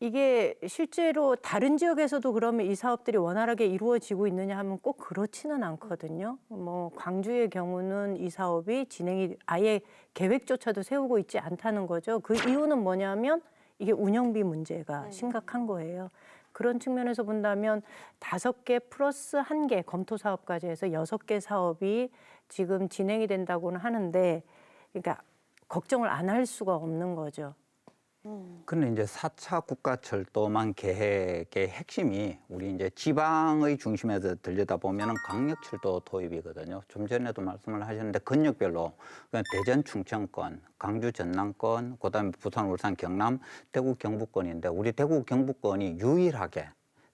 이게 실제로 다른 지역에서도 그러면 이 사업들이 원활하게 이루어지고 있느냐 하면 꼭 그렇지는 않거든요. 뭐 광주의 경우는 이 사업이 진행이 아예 계획조차도 세우고 있지 않다는 거죠. 그 이유는 뭐냐면 이게 운영비 문제가 심각한 거예요. 그런 측면에서 본다면 5개 플러스 1개 검토 사업까지 해서 6개 사업이 지금 진행이 된다고는 하는데 그러니까 걱정을 안 할 수가 없는 거죠. 근데 이제 4차 국가철도망 계획의 핵심이 우리 이제 지방의 중심에서 들여다보면은 광역철도 도입이거든요. 좀 전에도 말씀을 하셨는데 권역별로 그냥 대전 충청권, 광주 전남권, 그다음에 부산, 울산, 경남, 대구 경북권인데 우리 대구 경북권이 유일하게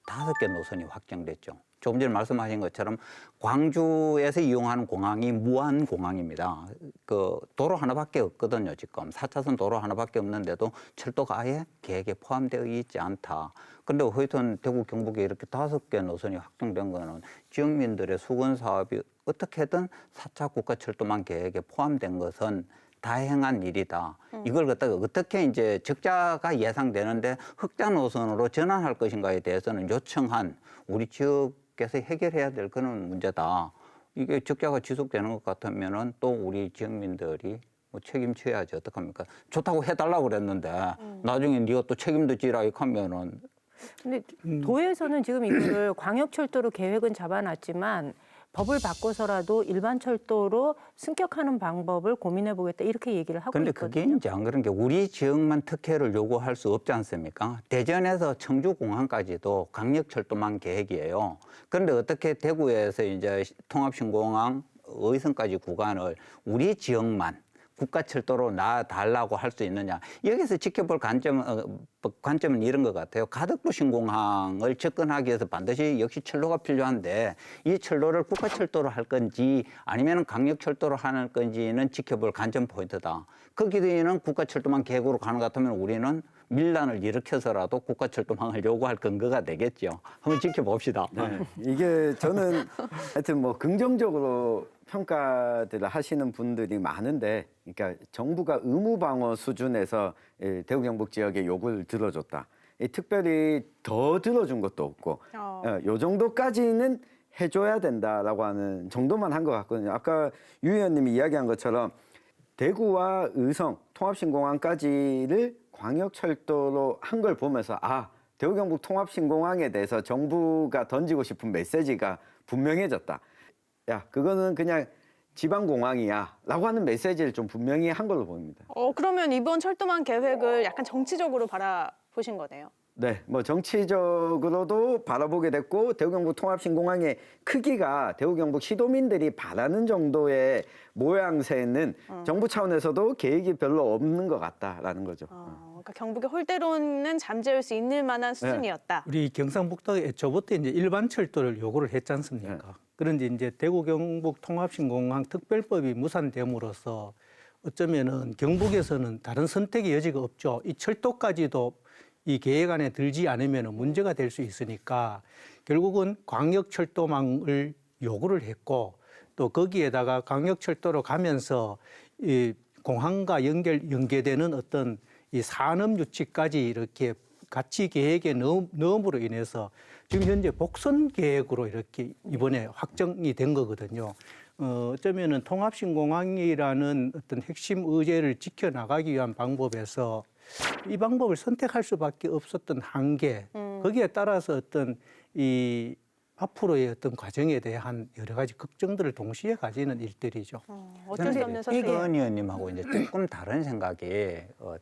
5개 노선이 확정됐죠. 조금 전에 말씀하신 것처럼 광주에서 이용하는 공항이 무안공항입니다. 그 도로 하나밖에 없거든요, 지금. 4차선 도로 하나밖에 없는데도 철도가 아예 계획에 포함되어 있지 않다. 그런데 하여튼 대구 경북에 이렇게 5개 노선이 확정된 거는 지역민들의 수건 사업이 어떻게든 4차 국가철도망 계획에 포함된 것은 다행한 일이다. 이걸 갖다가 어떻게 이제 적자가 예상되는데 흑자 노선으로 전환할 것인가에 대해서는 요청한 우리 지역에서 해결해야 될 그런 문제다. 이게 적자가 지속되는 것 같으면은 또 우리 지역민들이 뭐 책임져야지 어떡합니까? 좋다고 해달라고 그랬는데 나중에 네가 또 책임도 지라 이렇게 하면은 근데 도에서는 지금 이거를 광역철도로 계획은 잡아놨지만 법을 바꿔서라도 일반 철도로 승격하는 방법을 고민해 보겠다 이렇게 얘기를 하고 근데 있거든요. 그게 이제 안 그런 게 우리 지역만 특혜를 요구할 수 없지 않습니까? 대전에서 청주공항까지도 광역철도망 계획이에요. 그런데 어떻게 대구에서 이제 통합신공항 의성까지 구간을 우리 지역만 국가철도로 놔달라고 할 수 있느냐. 여기서 지켜볼 관점은 이런 것 같아요. 가덕도 신공항을 접근하기 위해서 반드시 역시 철도가 필요한데 이 철도를 국가철도로 할 건지 아니면 강력철도로 하는 건지는 지켜볼 관점 포인트다. 거기에는 국가철도망 계획으로 가는 것 같으면 우리는 밀란을 일으켜서라도 국가철도망을 요구할 근거가 되겠죠. 한번 지켜봅시다. 네. 이게 저는 하여튼 뭐 긍정적으로 평가들을 하시는 분들이 많은데, 그러니까 정부가 의무 방어 수준에서 대구 경북 지역의 요구를 들어줬다. 특별히 더 들어준 것도 없고, 요 정도까지는 해줘야 된다라고 하는 정도만 한 것 같거든요. 아까 유 의원님이 이야기한 것처럼 대구와 의성, 통합신공항까지를 광역철도로 한 걸 보면서 대구 경북 통합신공항에 대해서 정부가 던지고 싶은 메시지가 분명해졌다. 야, 그거는 그냥 지방공항이야라고 하는 메시지를 좀 분명히 한 걸로 보입니다. 그러면 이번 철도망 계획을 약간 정치적으로 바라보신 거네요. 네, 뭐 정치적으로도 바라보게 됐고 대구 경북 통합신공항의 크기가 대구 경북 시도민들이 바라는 정도의 모양새는 정부 차원에서도 계획이 별로 없는 것 같다라는 거죠. 그러니까 경북의 홀대로는 잠재울 수 있는 만한 수준이었다. 우리 경상북도가 애초부터 이제 일반 철도를 요구를 했지 않습니까? 그런데 이제 대구 경북 통합신공항 특별법이 무산됨으로써 어쩌면은 경북에서는 다른 선택의 여지가 없죠. 이 철도까지도 이 계획 안에 들지 않으면 문제가 될 수 있으니까 결국은 광역철도망을 요구를 했고 또 거기에다가 광역철도로 가면서 이 공항과 연계되는 어떤 이 산업 유치까지 이렇게 같이 계획에 넣음으로 인해서 지금 현재 복선 계획으로 이렇게 이번에 확정이 된 거거든요. 어쩌면은 통합신공항이라는 어떤 핵심 의제를 지켜나가기 위한 방법에서 이 방법을 선택할 수밖에 없었던 한계, 거기에 따라서 어떤 이 앞으로의 어떤 과정에 대한 여러 가지 걱정들을 동시에 가지는 일들이죠. 어쩔 수 없는 선택. 이건 의원님하고 이제 조금 다른 생각이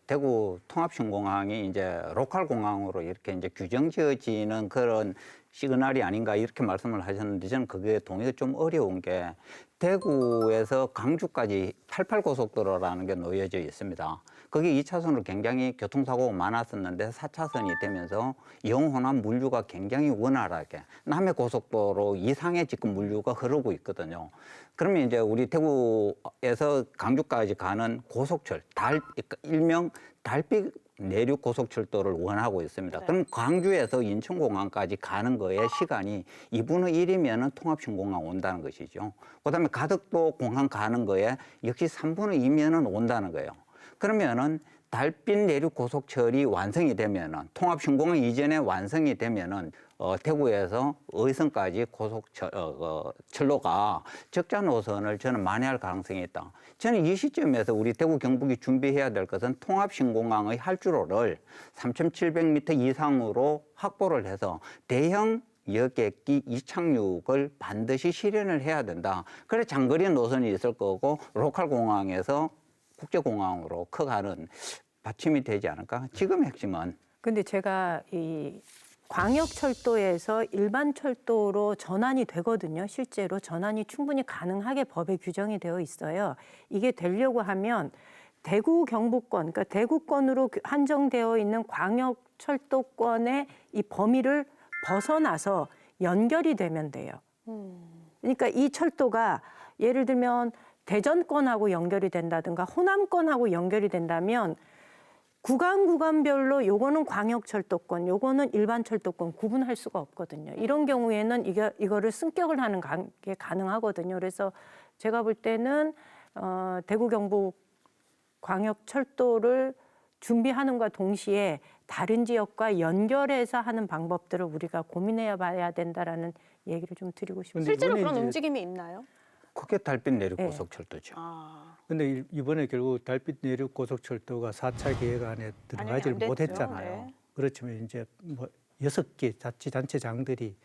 대구 통합신공항이 이제 로컬 공항으로 이렇게 이제 규정 지어지는 그런 시그널이 아닌가 이렇게 말씀을 하셨는데 저는 그게 동의가 좀 어려운 게 대구에서 강주까지 88고속도로라는 게 놓여져 있습니다. 거기 2차선으로 굉장히 교통사고가 많았었는데 4차선이 되면서 영호남 물류가 굉장히 원활하게 남해고속도로 이상의 지금 물류가 흐르고 있거든요. 그러면 이제 우리 대구에서 강주까지 가는 고속철, 일명 달빛 내륙 고속철도를 원하고 있습니다. 그럼 광주에서 인천공항까지 가는 거에 시간이 2분의 1이면 통합신공항 온다는 것이죠. 그다음에 가덕도 공항 가는 거에 역시 3분의 2면은 온다는 거예요. 그러면은 달빛 내륙 고속철이 완성이 되면은 통합신공항 이전에 완성이 되면은 대구에서 의성까지 철로가 적자 노선을 저는 만회할 가능성이 있다. 저는 이 시점에서 우리 대구 경북이 준비해야 될 것은 통합신공항의 활주로를 3,700m 이상으로 확보를 해서 대형 여객기 이착륙을 반드시 실현을 해야 된다. 그래 장거리 노선이 있을 거고 로컬 공항에서 국제공항으로 커가는 받침이 되지 않을까? 지금 핵심은. 근데 제가 이 광역철도에서 일반 철도로 전환이 되거든요. 실제로 전환이 충분히 가능하게 법에 규정이 되어 있어요. 이게 되려고 하면 대구 경북권, 그러니까 대구권으로 한정되어 있는 광역철도권의 이 범위를 벗어나서 연결이 되면 돼요. 그러니까 이 철도가 예를 들면 대전권하고 연결이 된다든가 호남권하고 연결이 된다면 구간별로 요거는 광역철도권, 요거는 일반철도권 구분할 수가 없거든요. 이런 경우에는 이거를 승격을 하는 게 가능하거든요. 그래서 제가 볼 때는 대구 경북 광역철도를 준비하는과 동시에 다른 지역과 연결해서 하는 방법들을 우리가 고민해 봐야 된다라는 얘기를 좀 드리고 싶습니다. 실제로 그런 움직임이 있나요? 그게 달빛 내륙 고속철도죠. 근데 이번에 결국 달빛 내륙 고속철도가 4차 계획안에 들어가지 안 됐죠. 못했잖아요. 네. 그렇지만 이제 뭐 6개 자치단체장들이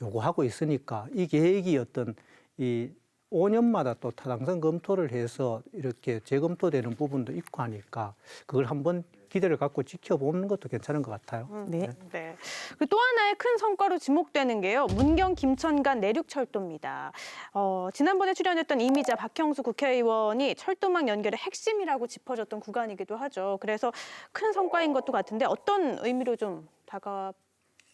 요구하고 있으니까 이 계획이 어떤 이 5년마다 또 타당성 검토를 해서 이렇게 재검토되는 부분도 있고 하니까 그걸 한번 기대를 갖고 지켜보는 것도 괜찮은 것 같아요. 네. 네. 그리고 또 하나의 큰 성과로 지목되는 게요. 문경 김천 간 내륙철도입니다. 지난번에 출연했던 이미자 박형수 국회의원이 철도망 연결의 핵심이라고 짚어줬던 구간이기도 하죠. 그래서 큰 성과인 것도 같은데 어떤 의미로 좀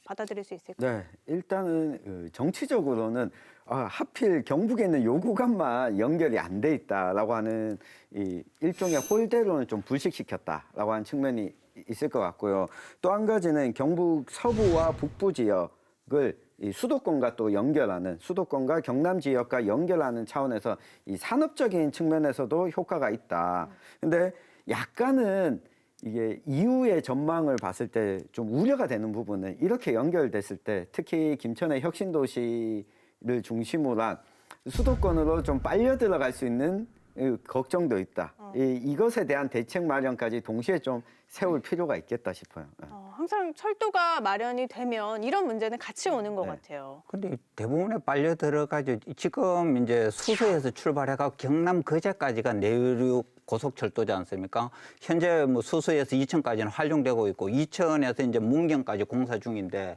받아들일 수 있을까요? 네, 일단은 정치적으로는 하필 경북에 있는 요 구간만 연결이 안 돼 있다라고 하는 이 일종의 홀대로는 좀 불식시켰다라고 하는 측면이 있을 것 같고요. 또 한 가지는 경북 서부와 북부 지역을 이 수도권과 또 연결하는 수도권과 경남 지역과 연결하는 차원에서 이 산업적인 측면에서도 효과가 있다. 근데 약간은 이게 이후의 전망을 봤을 때 좀 우려가 되는 부분은 이렇게 연결됐을 때 특히 김천의 혁신도시를 중심으로 한 수도권으로 좀 빨려 들어갈 수 있는 걱정도 있다. 이것에 대한 대책 마련까지 동시에 좀 세울 필요가 있겠다 싶어요. 항상 철도가 마련이 되면 이런 문제는 같이 오는 것 같아요. 근데 대부분에 빨려 들어가죠. 지금 이제 수서에서 출발해가 경남 거제까지가 내륙 고속철도지 않습니까? 현재 뭐 수서에서 이천까지는 활용되고 있고 이천에서 이제 문경까지 공사 중인데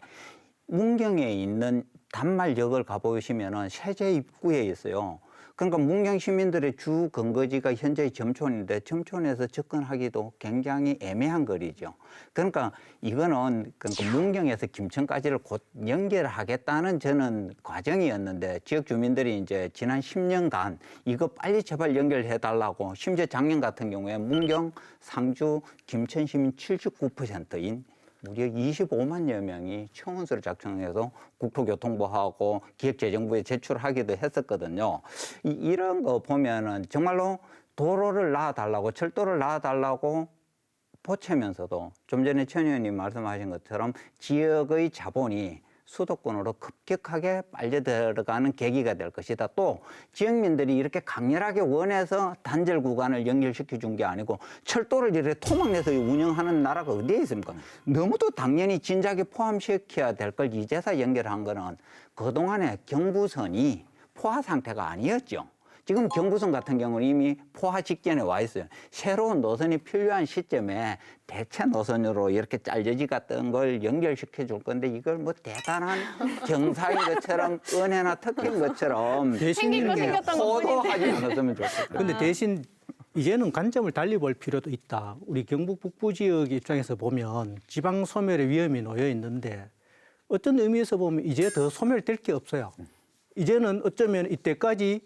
문경에 있는 단말역을 가보시면은 세제 입구에 있어요. 그러니까 문경 시민들의 주 근거지가 현재 점촌인데 점촌에서 접근하기도 굉장히 애매한 거리죠. 그러니까 이거는 그러니까 문경에서 김천까지를 곧 연결하겠다는 저는 과정이었는데 지역 주민들이 이제 지난 10년간 이거 빨리 제발 연결해 달라고 심지어 작년 같은 경우에 문경, 상주, 김천 시민 79%인 무려 25만여 명이 청원서를 작성해서 국토교통부하고 기획재정부에 제출하기도 했었거든요. 이런 거 보면은 정말로 도로를 놔달라고 철도를 놔달라고 보채면서도 좀 전에 천 의원님 말씀하신 것처럼 지역의 자본이 수도권으로 급격하게 빨려 들어가는 계기가 될 것이다. 또 지역민들이 이렇게 강렬하게 원해서 단절 구간을 연결시켜 준 게 아니고 철도를 이렇게 토막내서 운영하는 나라가 어디에 있습니까? 너무도 당연히 진작에 포함시켜야 될 걸 이제서 연결한 거는 그동안에 경부선이 포화 상태가 아니었죠. 지금 경부선 같은 경우는 이미 포화 직전에 와 있어요. 새로운 노선이 필요한 시점에 대체 노선으로 이렇게 잘려지 같은 걸 연결시켜 줄 건데 이걸 뭐 대단한 경사인 것처럼 은혜나 특혜인 것처럼 생긴 거 생겼던 거 호도하지 않았으면 좋겠어요. 근데 대신 이제는 관점을 달리 볼 필요도 있다. 우리 경북 북부 지역 입장에서 보면 지방 소멸의 위험이 놓여 있는데 어떤 의미에서 보면 이제 더 소멸될 게 없어요. 이제는 어쩌면 이때까지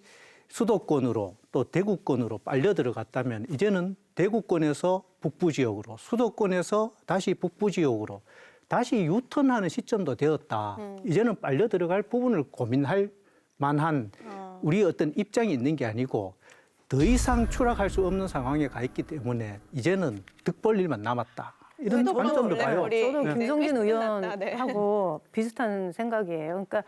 수도권으로 또 대구권으로 빨려 들어갔다면 이제는 대구권에서 북부 지역으로 수도권에서 다시 북부 지역으로 다시 유턴하는 시점도 되었다. 이제는 빨려 들어갈 부분을 고민할 만한 우리 어떤 입장이 있는 게 아니고 더 이상 추락할 수 없는 상황에 가 있기 때문에 이제는 득볼 일만 남았다. 이런 관점도 봐요. 저도 네. 김성진 네. 의원하고 비슷한 생각이에요. 그러니까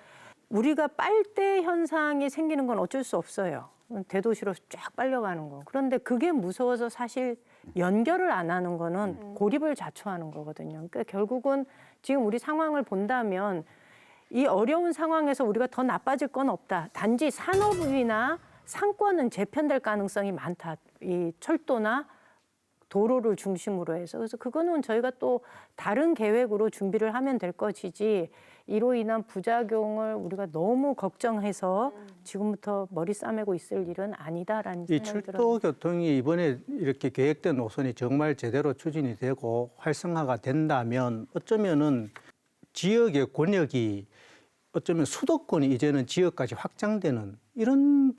우리가 빨대 현상이 생기는 건 어쩔 수 없어요. 대도시로 쫙 빨려가는 거. 그런데 그게 무서워서 사실 연결을 안 하는 거는 고립을 자초하는 거거든요. 그러니까 결국은 지금 우리 상황을 본다면 이 어려운 상황에서 우리가 더 나빠질 건 없다. 단지 산업이나 상권은 재편될 가능성이 많다. 이 철도나 도로를 중심으로 해서. 그래서 그거는 저희가 또 다른 계획으로 준비를 하면 될 것이지 이로 인한 부작용을 우리가 너무 걱정해서 지금부터 머리 싸매고 있을 일은 아니다라는 이 생각이 들어요. 철도 교통이 이번에 이렇게 계획된 노선이 정말 제대로 추진이 되고 활성화가 된다면 어쩌면은 지역의 권역이 어쩌면 수도권이 이제는 지역까지 확장되는 이런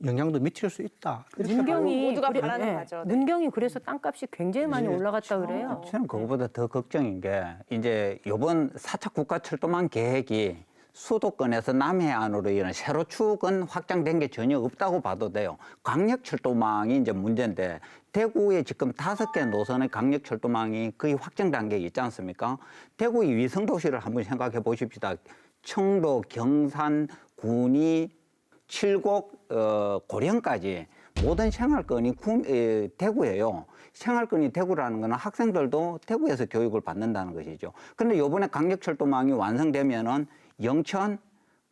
영향도 미칠 수 있다. 문경이 모두가 그래- 바라는 예, 바죠. 네. 문경이 그래서 땅값이 굉장히 많이 올라갔다 그래요. 저는 그거보다 더 걱정인 게 이제 이번 4차 국가철도망 계획이 수도권에서 남해안으로 이런 세로 축은 확장된 게 전혀 없다고 봐도 돼요. 광역철도망이 이제 문제인데 대구에 지금 5개 노선의 광역철도망이 거의 확정 단계에 있지 않습니까? 대구의 위성도시를 한번 생각해 보십시다. 청도, 경산, 군위, 칠곡, 고령까지 모든 생활권이 대구예요. 생활권이 대구라는 거는 학생들도 대구에서 교육을 받는다는 것이죠. 그런데 이번에 강력철도망이 완성되면은 영천,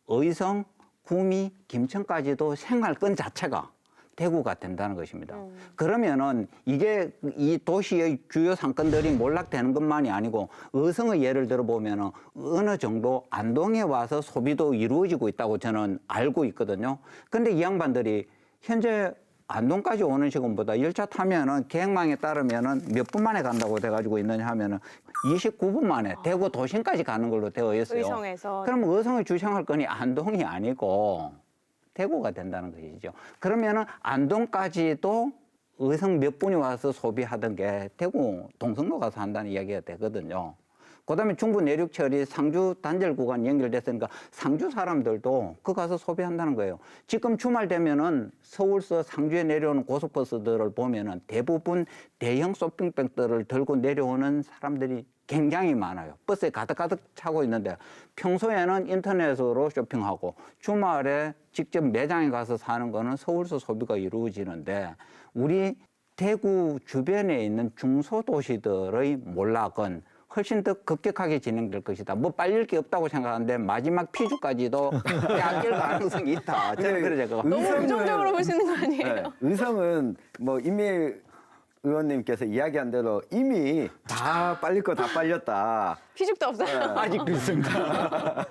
의성, 구미, 김천까지도 생활권 자체가 대구가 된다는 것입니다. 그러면은 이게 이 도시의 주요 상권들이 몰락되는 것만이 아니고 의성의 예를 들어보면은 어느 정도 안동에 와서 소비도 이루어지고 있다고 저는 알고 있거든요. 근데 이 양반들이 현재 안동까지 오는 시간보다 열차 타면은 계획망에 따르면은 몇 분 만에 간다고 돼가지고 있느냐 하면은 29분 만에 대구 도심까지 가는 걸로 되어 있어요. 의성에서. 그럼 의성의 주생활권이 안동이 아니고 대구가 된다는 것이죠. 그러면은 안동까지도 의성 몇 분이 와서 소비하던 게 대구 동성로 가서 한다는 이야기가 되거든요. 그다음에 중부 내륙철이 상주 단절 구간 연결됐으니까 상주 사람들도 그 가서 소비한다는 거예요. 지금 주말 되면은 서울서 상주에 내려오는 고속버스들을 보면은 대부분 대형 쇼핑백들을 들고 내려오는 사람들이 굉장히 많아요. 버스에 가득가득 차고 있는데 평소에는 인터넷으로 쇼핑하고 주말에 직접 매장에 가서 사는 거는 서울서 소비가 이루어지는데 우리 대구 주변에 있는 중소도시들의 몰락은 훨씬 더 급격하게 진행될 것이다. 뭐 빨릴 게 없다고 생각하는데 마지막 피주까지도 깎일 가능성이 있다. 저는 그래 제가 너무 긍정적으로 보시는 거 아니에요? 네, 의성은 뭐 이미 의원님께서 이야기한 대로 이미 다 빨릴 거 다 빨렸다. 피죽도 없어요. 아직도 있습니다.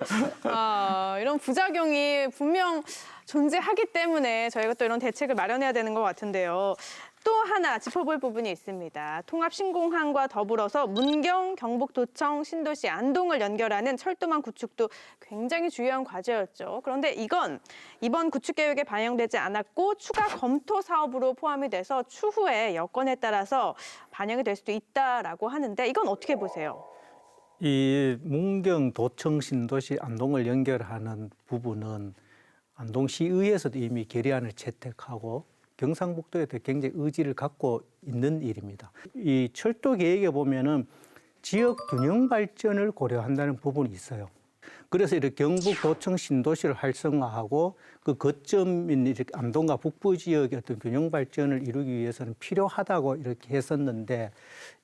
이런 부작용이 분명 존재하기 때문에 저희가 또 이런 대책을 마련해야 되는 것 같은데요. 또 하나 짚어볼 부분이 있습니다. 통합신공항과 더불어서 문경, 경북도청, 신도시, 안동을 연결하는 철도망 구축도 굉장히 중요한 과제였죠. 그런데 이건 이번 구축 계획에 반영되지 않았고 추가 검토 사업으로 포함이 돼서 추후에 여건에 따라서 반영이 될 수도 있다라고 하는데 이건 어떻게 보세요? 이 문경, 도청, 신도시, 안동을 연결하는 부분은 안동시의회에서도 이미 결의안을 채택하고 경상북도에도 굉장히 의지를 갖고 있는 일입니다. 이 철도 계획에 보면은 지역 균형 발전을 고려한다는 부분이 있어요. 그래서 이렇게 경북, 도청, 신도시를 활성화하고 그 거점인 이렇게 안동과 북부 지역의 어떤 균형 발전을 이루기 위해서는 필요하다고 이렇게 했었는데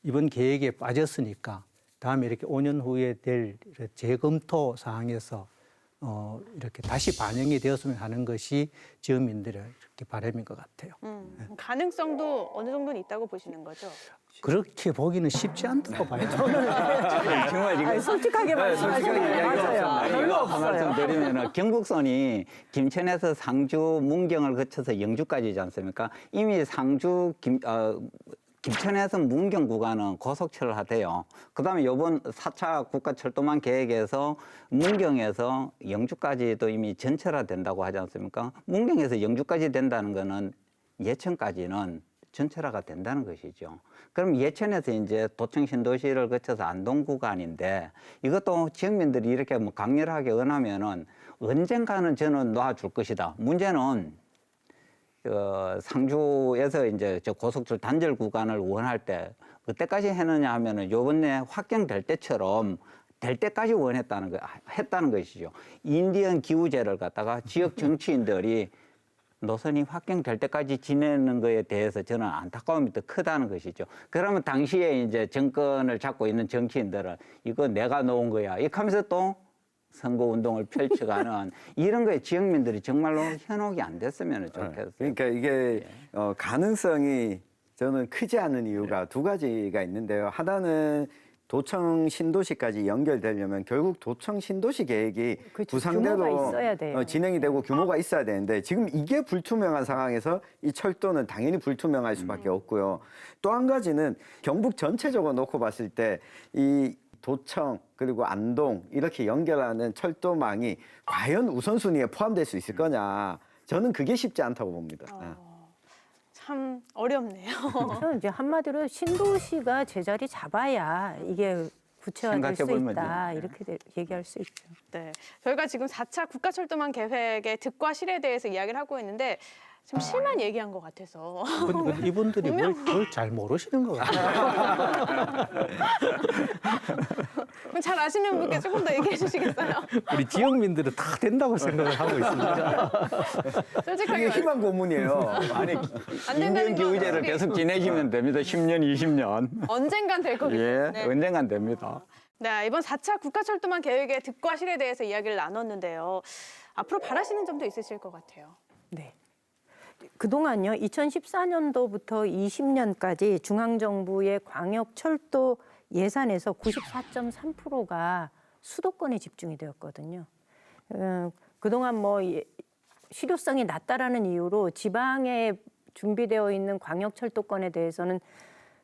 이번 계획에 빠졌으니까 다음에 이렇게 5년 후에 될 재검토 사항에서 이렇게 다시 반영이 되었으면 하는 것이 지역민들의 이렇게 바람인 것 같아요. 가능성도 어느 정도는 있다고 보시는 거죠? 그렇게 보기는 쉽지 않다고 봐요. 정말 이거 솔직하게 말씀하시는 맞아요. 별로 이거 없어요. 말씀드리면 경북선이 김천에서 상주, 문경을 거쳐서 영주까지지 않습니까? 이미 상주, 김천에서 문경 구간은 고속철화돼요. 그다음에 이번 4차 국가철도망 계획에서 문경에서 영주까지도 이미 전철화된다고 하지 않습니까? 문경에서 영주까지 된다는 거는 예천까지는 전철화가 된다는 것이죠. 그럼 예천에서 이제 도청 신도시를 거쳐서 안동 구간인데 이것도 지역민들이 이렇게 뭐 강렬하게 원하면은 언젠가는 저는 놔줄 것이다. 문제는 상주에서 이제 저 고속철 단절 구간을 원할 때 그때까지 했느냐 하면은 요번에 확정될 때처럼 될 때까지 했다는 것이죠. 인디언 기후제를 갖다가 지역 정치인들이 노선이 확정될 때까지 지내는 거에 대해서 저는 안타까움이 더 크다는 것이죠. 그러면 당시에 이제 정권을 잡고 있는 정치인들은 이거 내가 놓은 거야. 이렇게 하면서 또 선거운동을 펼쳐가는 이런 거에 지역민들이 정말로 현혹이 안 됐으면 좋겠어요. 그러니까 이게 가능성이 저는 크지 않은 이유가 두 가지가 있는데요. 하나는 도청 신도시까지 연결되려면 결국 도청 신도시 계획이 그렇죠. 구상대로 규모가 있어야 돼요. 진행이 되고 규모가 있어야 되는데 지금 이게 불투명한 상황에서 이 철도는 당연히 불투명할 수밖에 없고요. 또 한 가지는 경북 전체적으로 놓고 봤을 때 이 도청 그리고 안동 이렇게 연결하는 철도망이 과연 우선순위에 포함될 수 있을 거냐. 저는 그게 쉽지 않다고 봅니다. 참 어렵네요. 저는 이제 한마디로 신도시가 제자리 잡아야 이게 구체화될 수 생각해볼 있다 문제네. 이렇게 얘기할 수 있죠. 네, 저희가 지금 4차 국가철도망 계획의 득과 실에 대해서 이야기를 하고 있는데 좀 실만 얘기한 것 같아서 근데 이분들이 뭘 잘 모르시는 것 같아요. 그럼 잘 아시는 분께 조금 더 얘기해 주시겠어요? 우리 지역민들은 다 된다고 생각을 하고 있습니다. 솔직하게 이게 희망 고문이에요. 아니 안 된다는 인디언 기후제를 건 계속 지내시면 됩니다. 10년, 20년. 언젠간 될 거겠죠. 예, 네. 언젠간 됩니다. 네, 이번 4차 국가철도망 계획의 득과 실에 대해서 이야기를 나눴는데요. 앞으로 바라시는 점도 있으실 것 같아요. 네. 그동안요, 2014년도부터 20년까지 중앙정부의 광역철도 예산에서 94.3%가 수도권에 집중이 되었거든요. 그동안 뭐 실효성이 낮다라는 이유로 지방에 준비되어 있는 광역철도권에 대해서는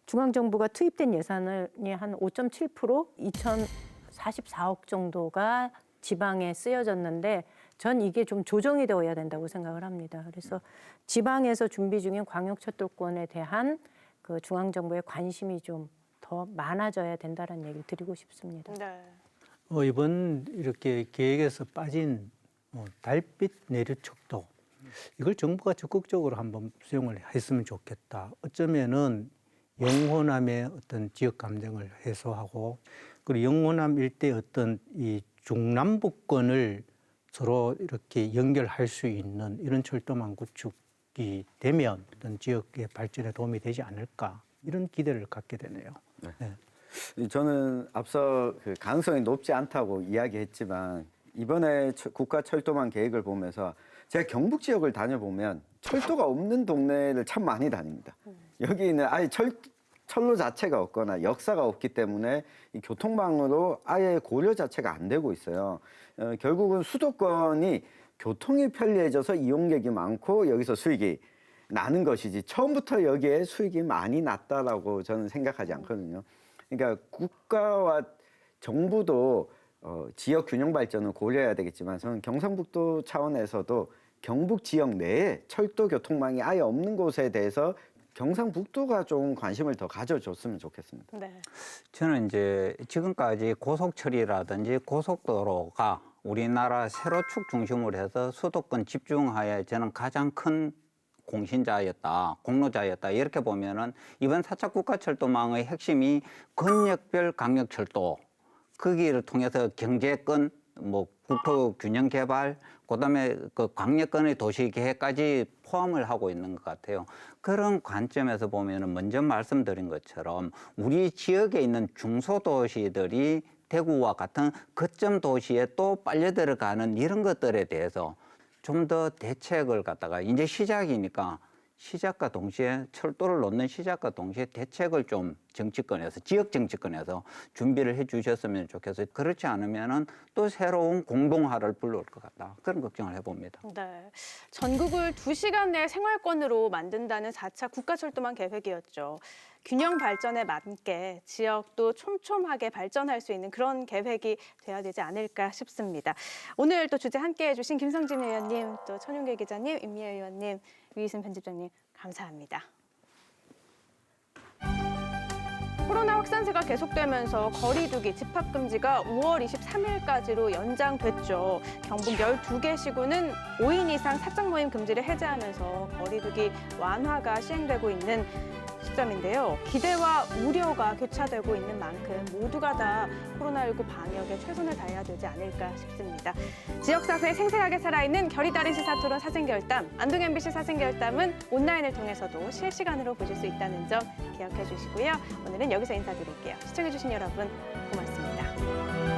중앙정부가 투입된 예산이 한 5.7%, 2,044억 정도가 지방에 쓰여졌는데 전 이게 좀 조정이 되어야 된다고 생각을 합니다. 그래서 지방에서 준비 중인 광역철도권에 대한 그 중앙정부의 관심이 좀 더 많아져야 된다는 얘기를 드리고 싶습니다. 네. 이번 이렇게 계획에서 빠진 달빛 내륙철도 이걸 정부가 적극적으로 한번 수용을 했으면 좋겠다. 어쩌면은 영호남의 어떤 지역 감정을 해소하고 그리고 영호남 일대 어떤 이 중남부권을 서로 이렇게 연결할 수 있는 이런 철도망 구축이 되면 어떤 지역의 발전에 도움이 되지 않을까 이런 기대를 갖게 되네요. 네. 저는 앞서 그 가능성이 높지 않다고 이야기했지만 이번에 국가철도망 계획을 보면서 제가 경북 지역을 다녀보면 철도가 없는 동네를 참 많이 다닙니다. 여기는 아예 철로 자체가 없거나 역사가 없기 때문에 이 교통망으로 아예 고려 자체가 안 되고 있어요. 결국은 수도권이 교통이 편리해져서 이용객이 많고 여기서 수익이 나는 것이지 처음부터 여기에 수익이 많이 났다라고 저는 생각하지 않거든요. 그러니까 국가와 정부도 지역 균형 발전을 고려해야 되겠지만 저는 경상북도 차원에서도 경북 지역 내에 철도 교통망이 아예 없는 곳에 대해서 경상북도가 좀 관심을 더 가져줬으면 좋겠습니다. 네. 저는 이제 지금까지 고속철이라든지 고속도로가 우리나라 세로축 중심으로 해서 수도권 집중하에 저는 가장 큰 공신자였다, 공로자였다 이렇게 보면은 이번 4차 국가철도망의 핵심이 권역별 강력철도 거기를 통해서 경제권, 뭐 국토 균형 개발, 그다음에 그 광역권의 도시 계획까지 포함을 하고 있는 것 같아요. 그런 관점에서 보면은 먼저 말씀드린 것처럼 우리 지역에 있는 중소도시들이 대구와 같은 거점 도시에 또 빨려 들어가는 이런 것들에 대해서 좀 더 대책을 갖다가 이제 시작이니까 시작과 동시에 철도를 놓는 시작과 동시에 대책을 좀 정치권에서 지역 정치권에서 준비를 해 주셨으면 좋겠어요. 그렇지 않으면은 또 새로운 공동화를 불러올 것 같다. 그런 걱정을 해봅니다. 네. 전국을 2시간 내 생활권으로 만든다는 4차 국가철도망 계획이었죠. 균형 발전에 맞게 지역도 촘촘하게 발전할 수 있는 그런 계획이 돼야 되지 않을까 싶습니다. 오늘 또 주제 함께해 주신 김성진 의원님, 또 천윤계 기자님, 임미애 의원님, 위희순 편집장님 감사합니다. 코로나 확산세가 계속되면서 거리두기, 집합금지가 5월 23일까지로 연장됐죠. 경북 12개 시군은 5인 이상 사적 모임 금지를 해제하면서 거리두기 완화가 시행되고 있는 시점인데요. 기대와 우려가 교차되고 있는 만큼 모두가 다 코로나19 방역에 최선을 다해야 되지 않을까 싶습니다. 지역사회에 생생하게 살아있는 결이 다른 시사토론 사생결담, 안동 MBC 사생결담은 온라인을 통해서도 실시간으로 보실 수 있다는 점 기억해 주시고요. 오늘은 여기서 인사드릴게요. 시청해 주신 여러분 고맙습니다.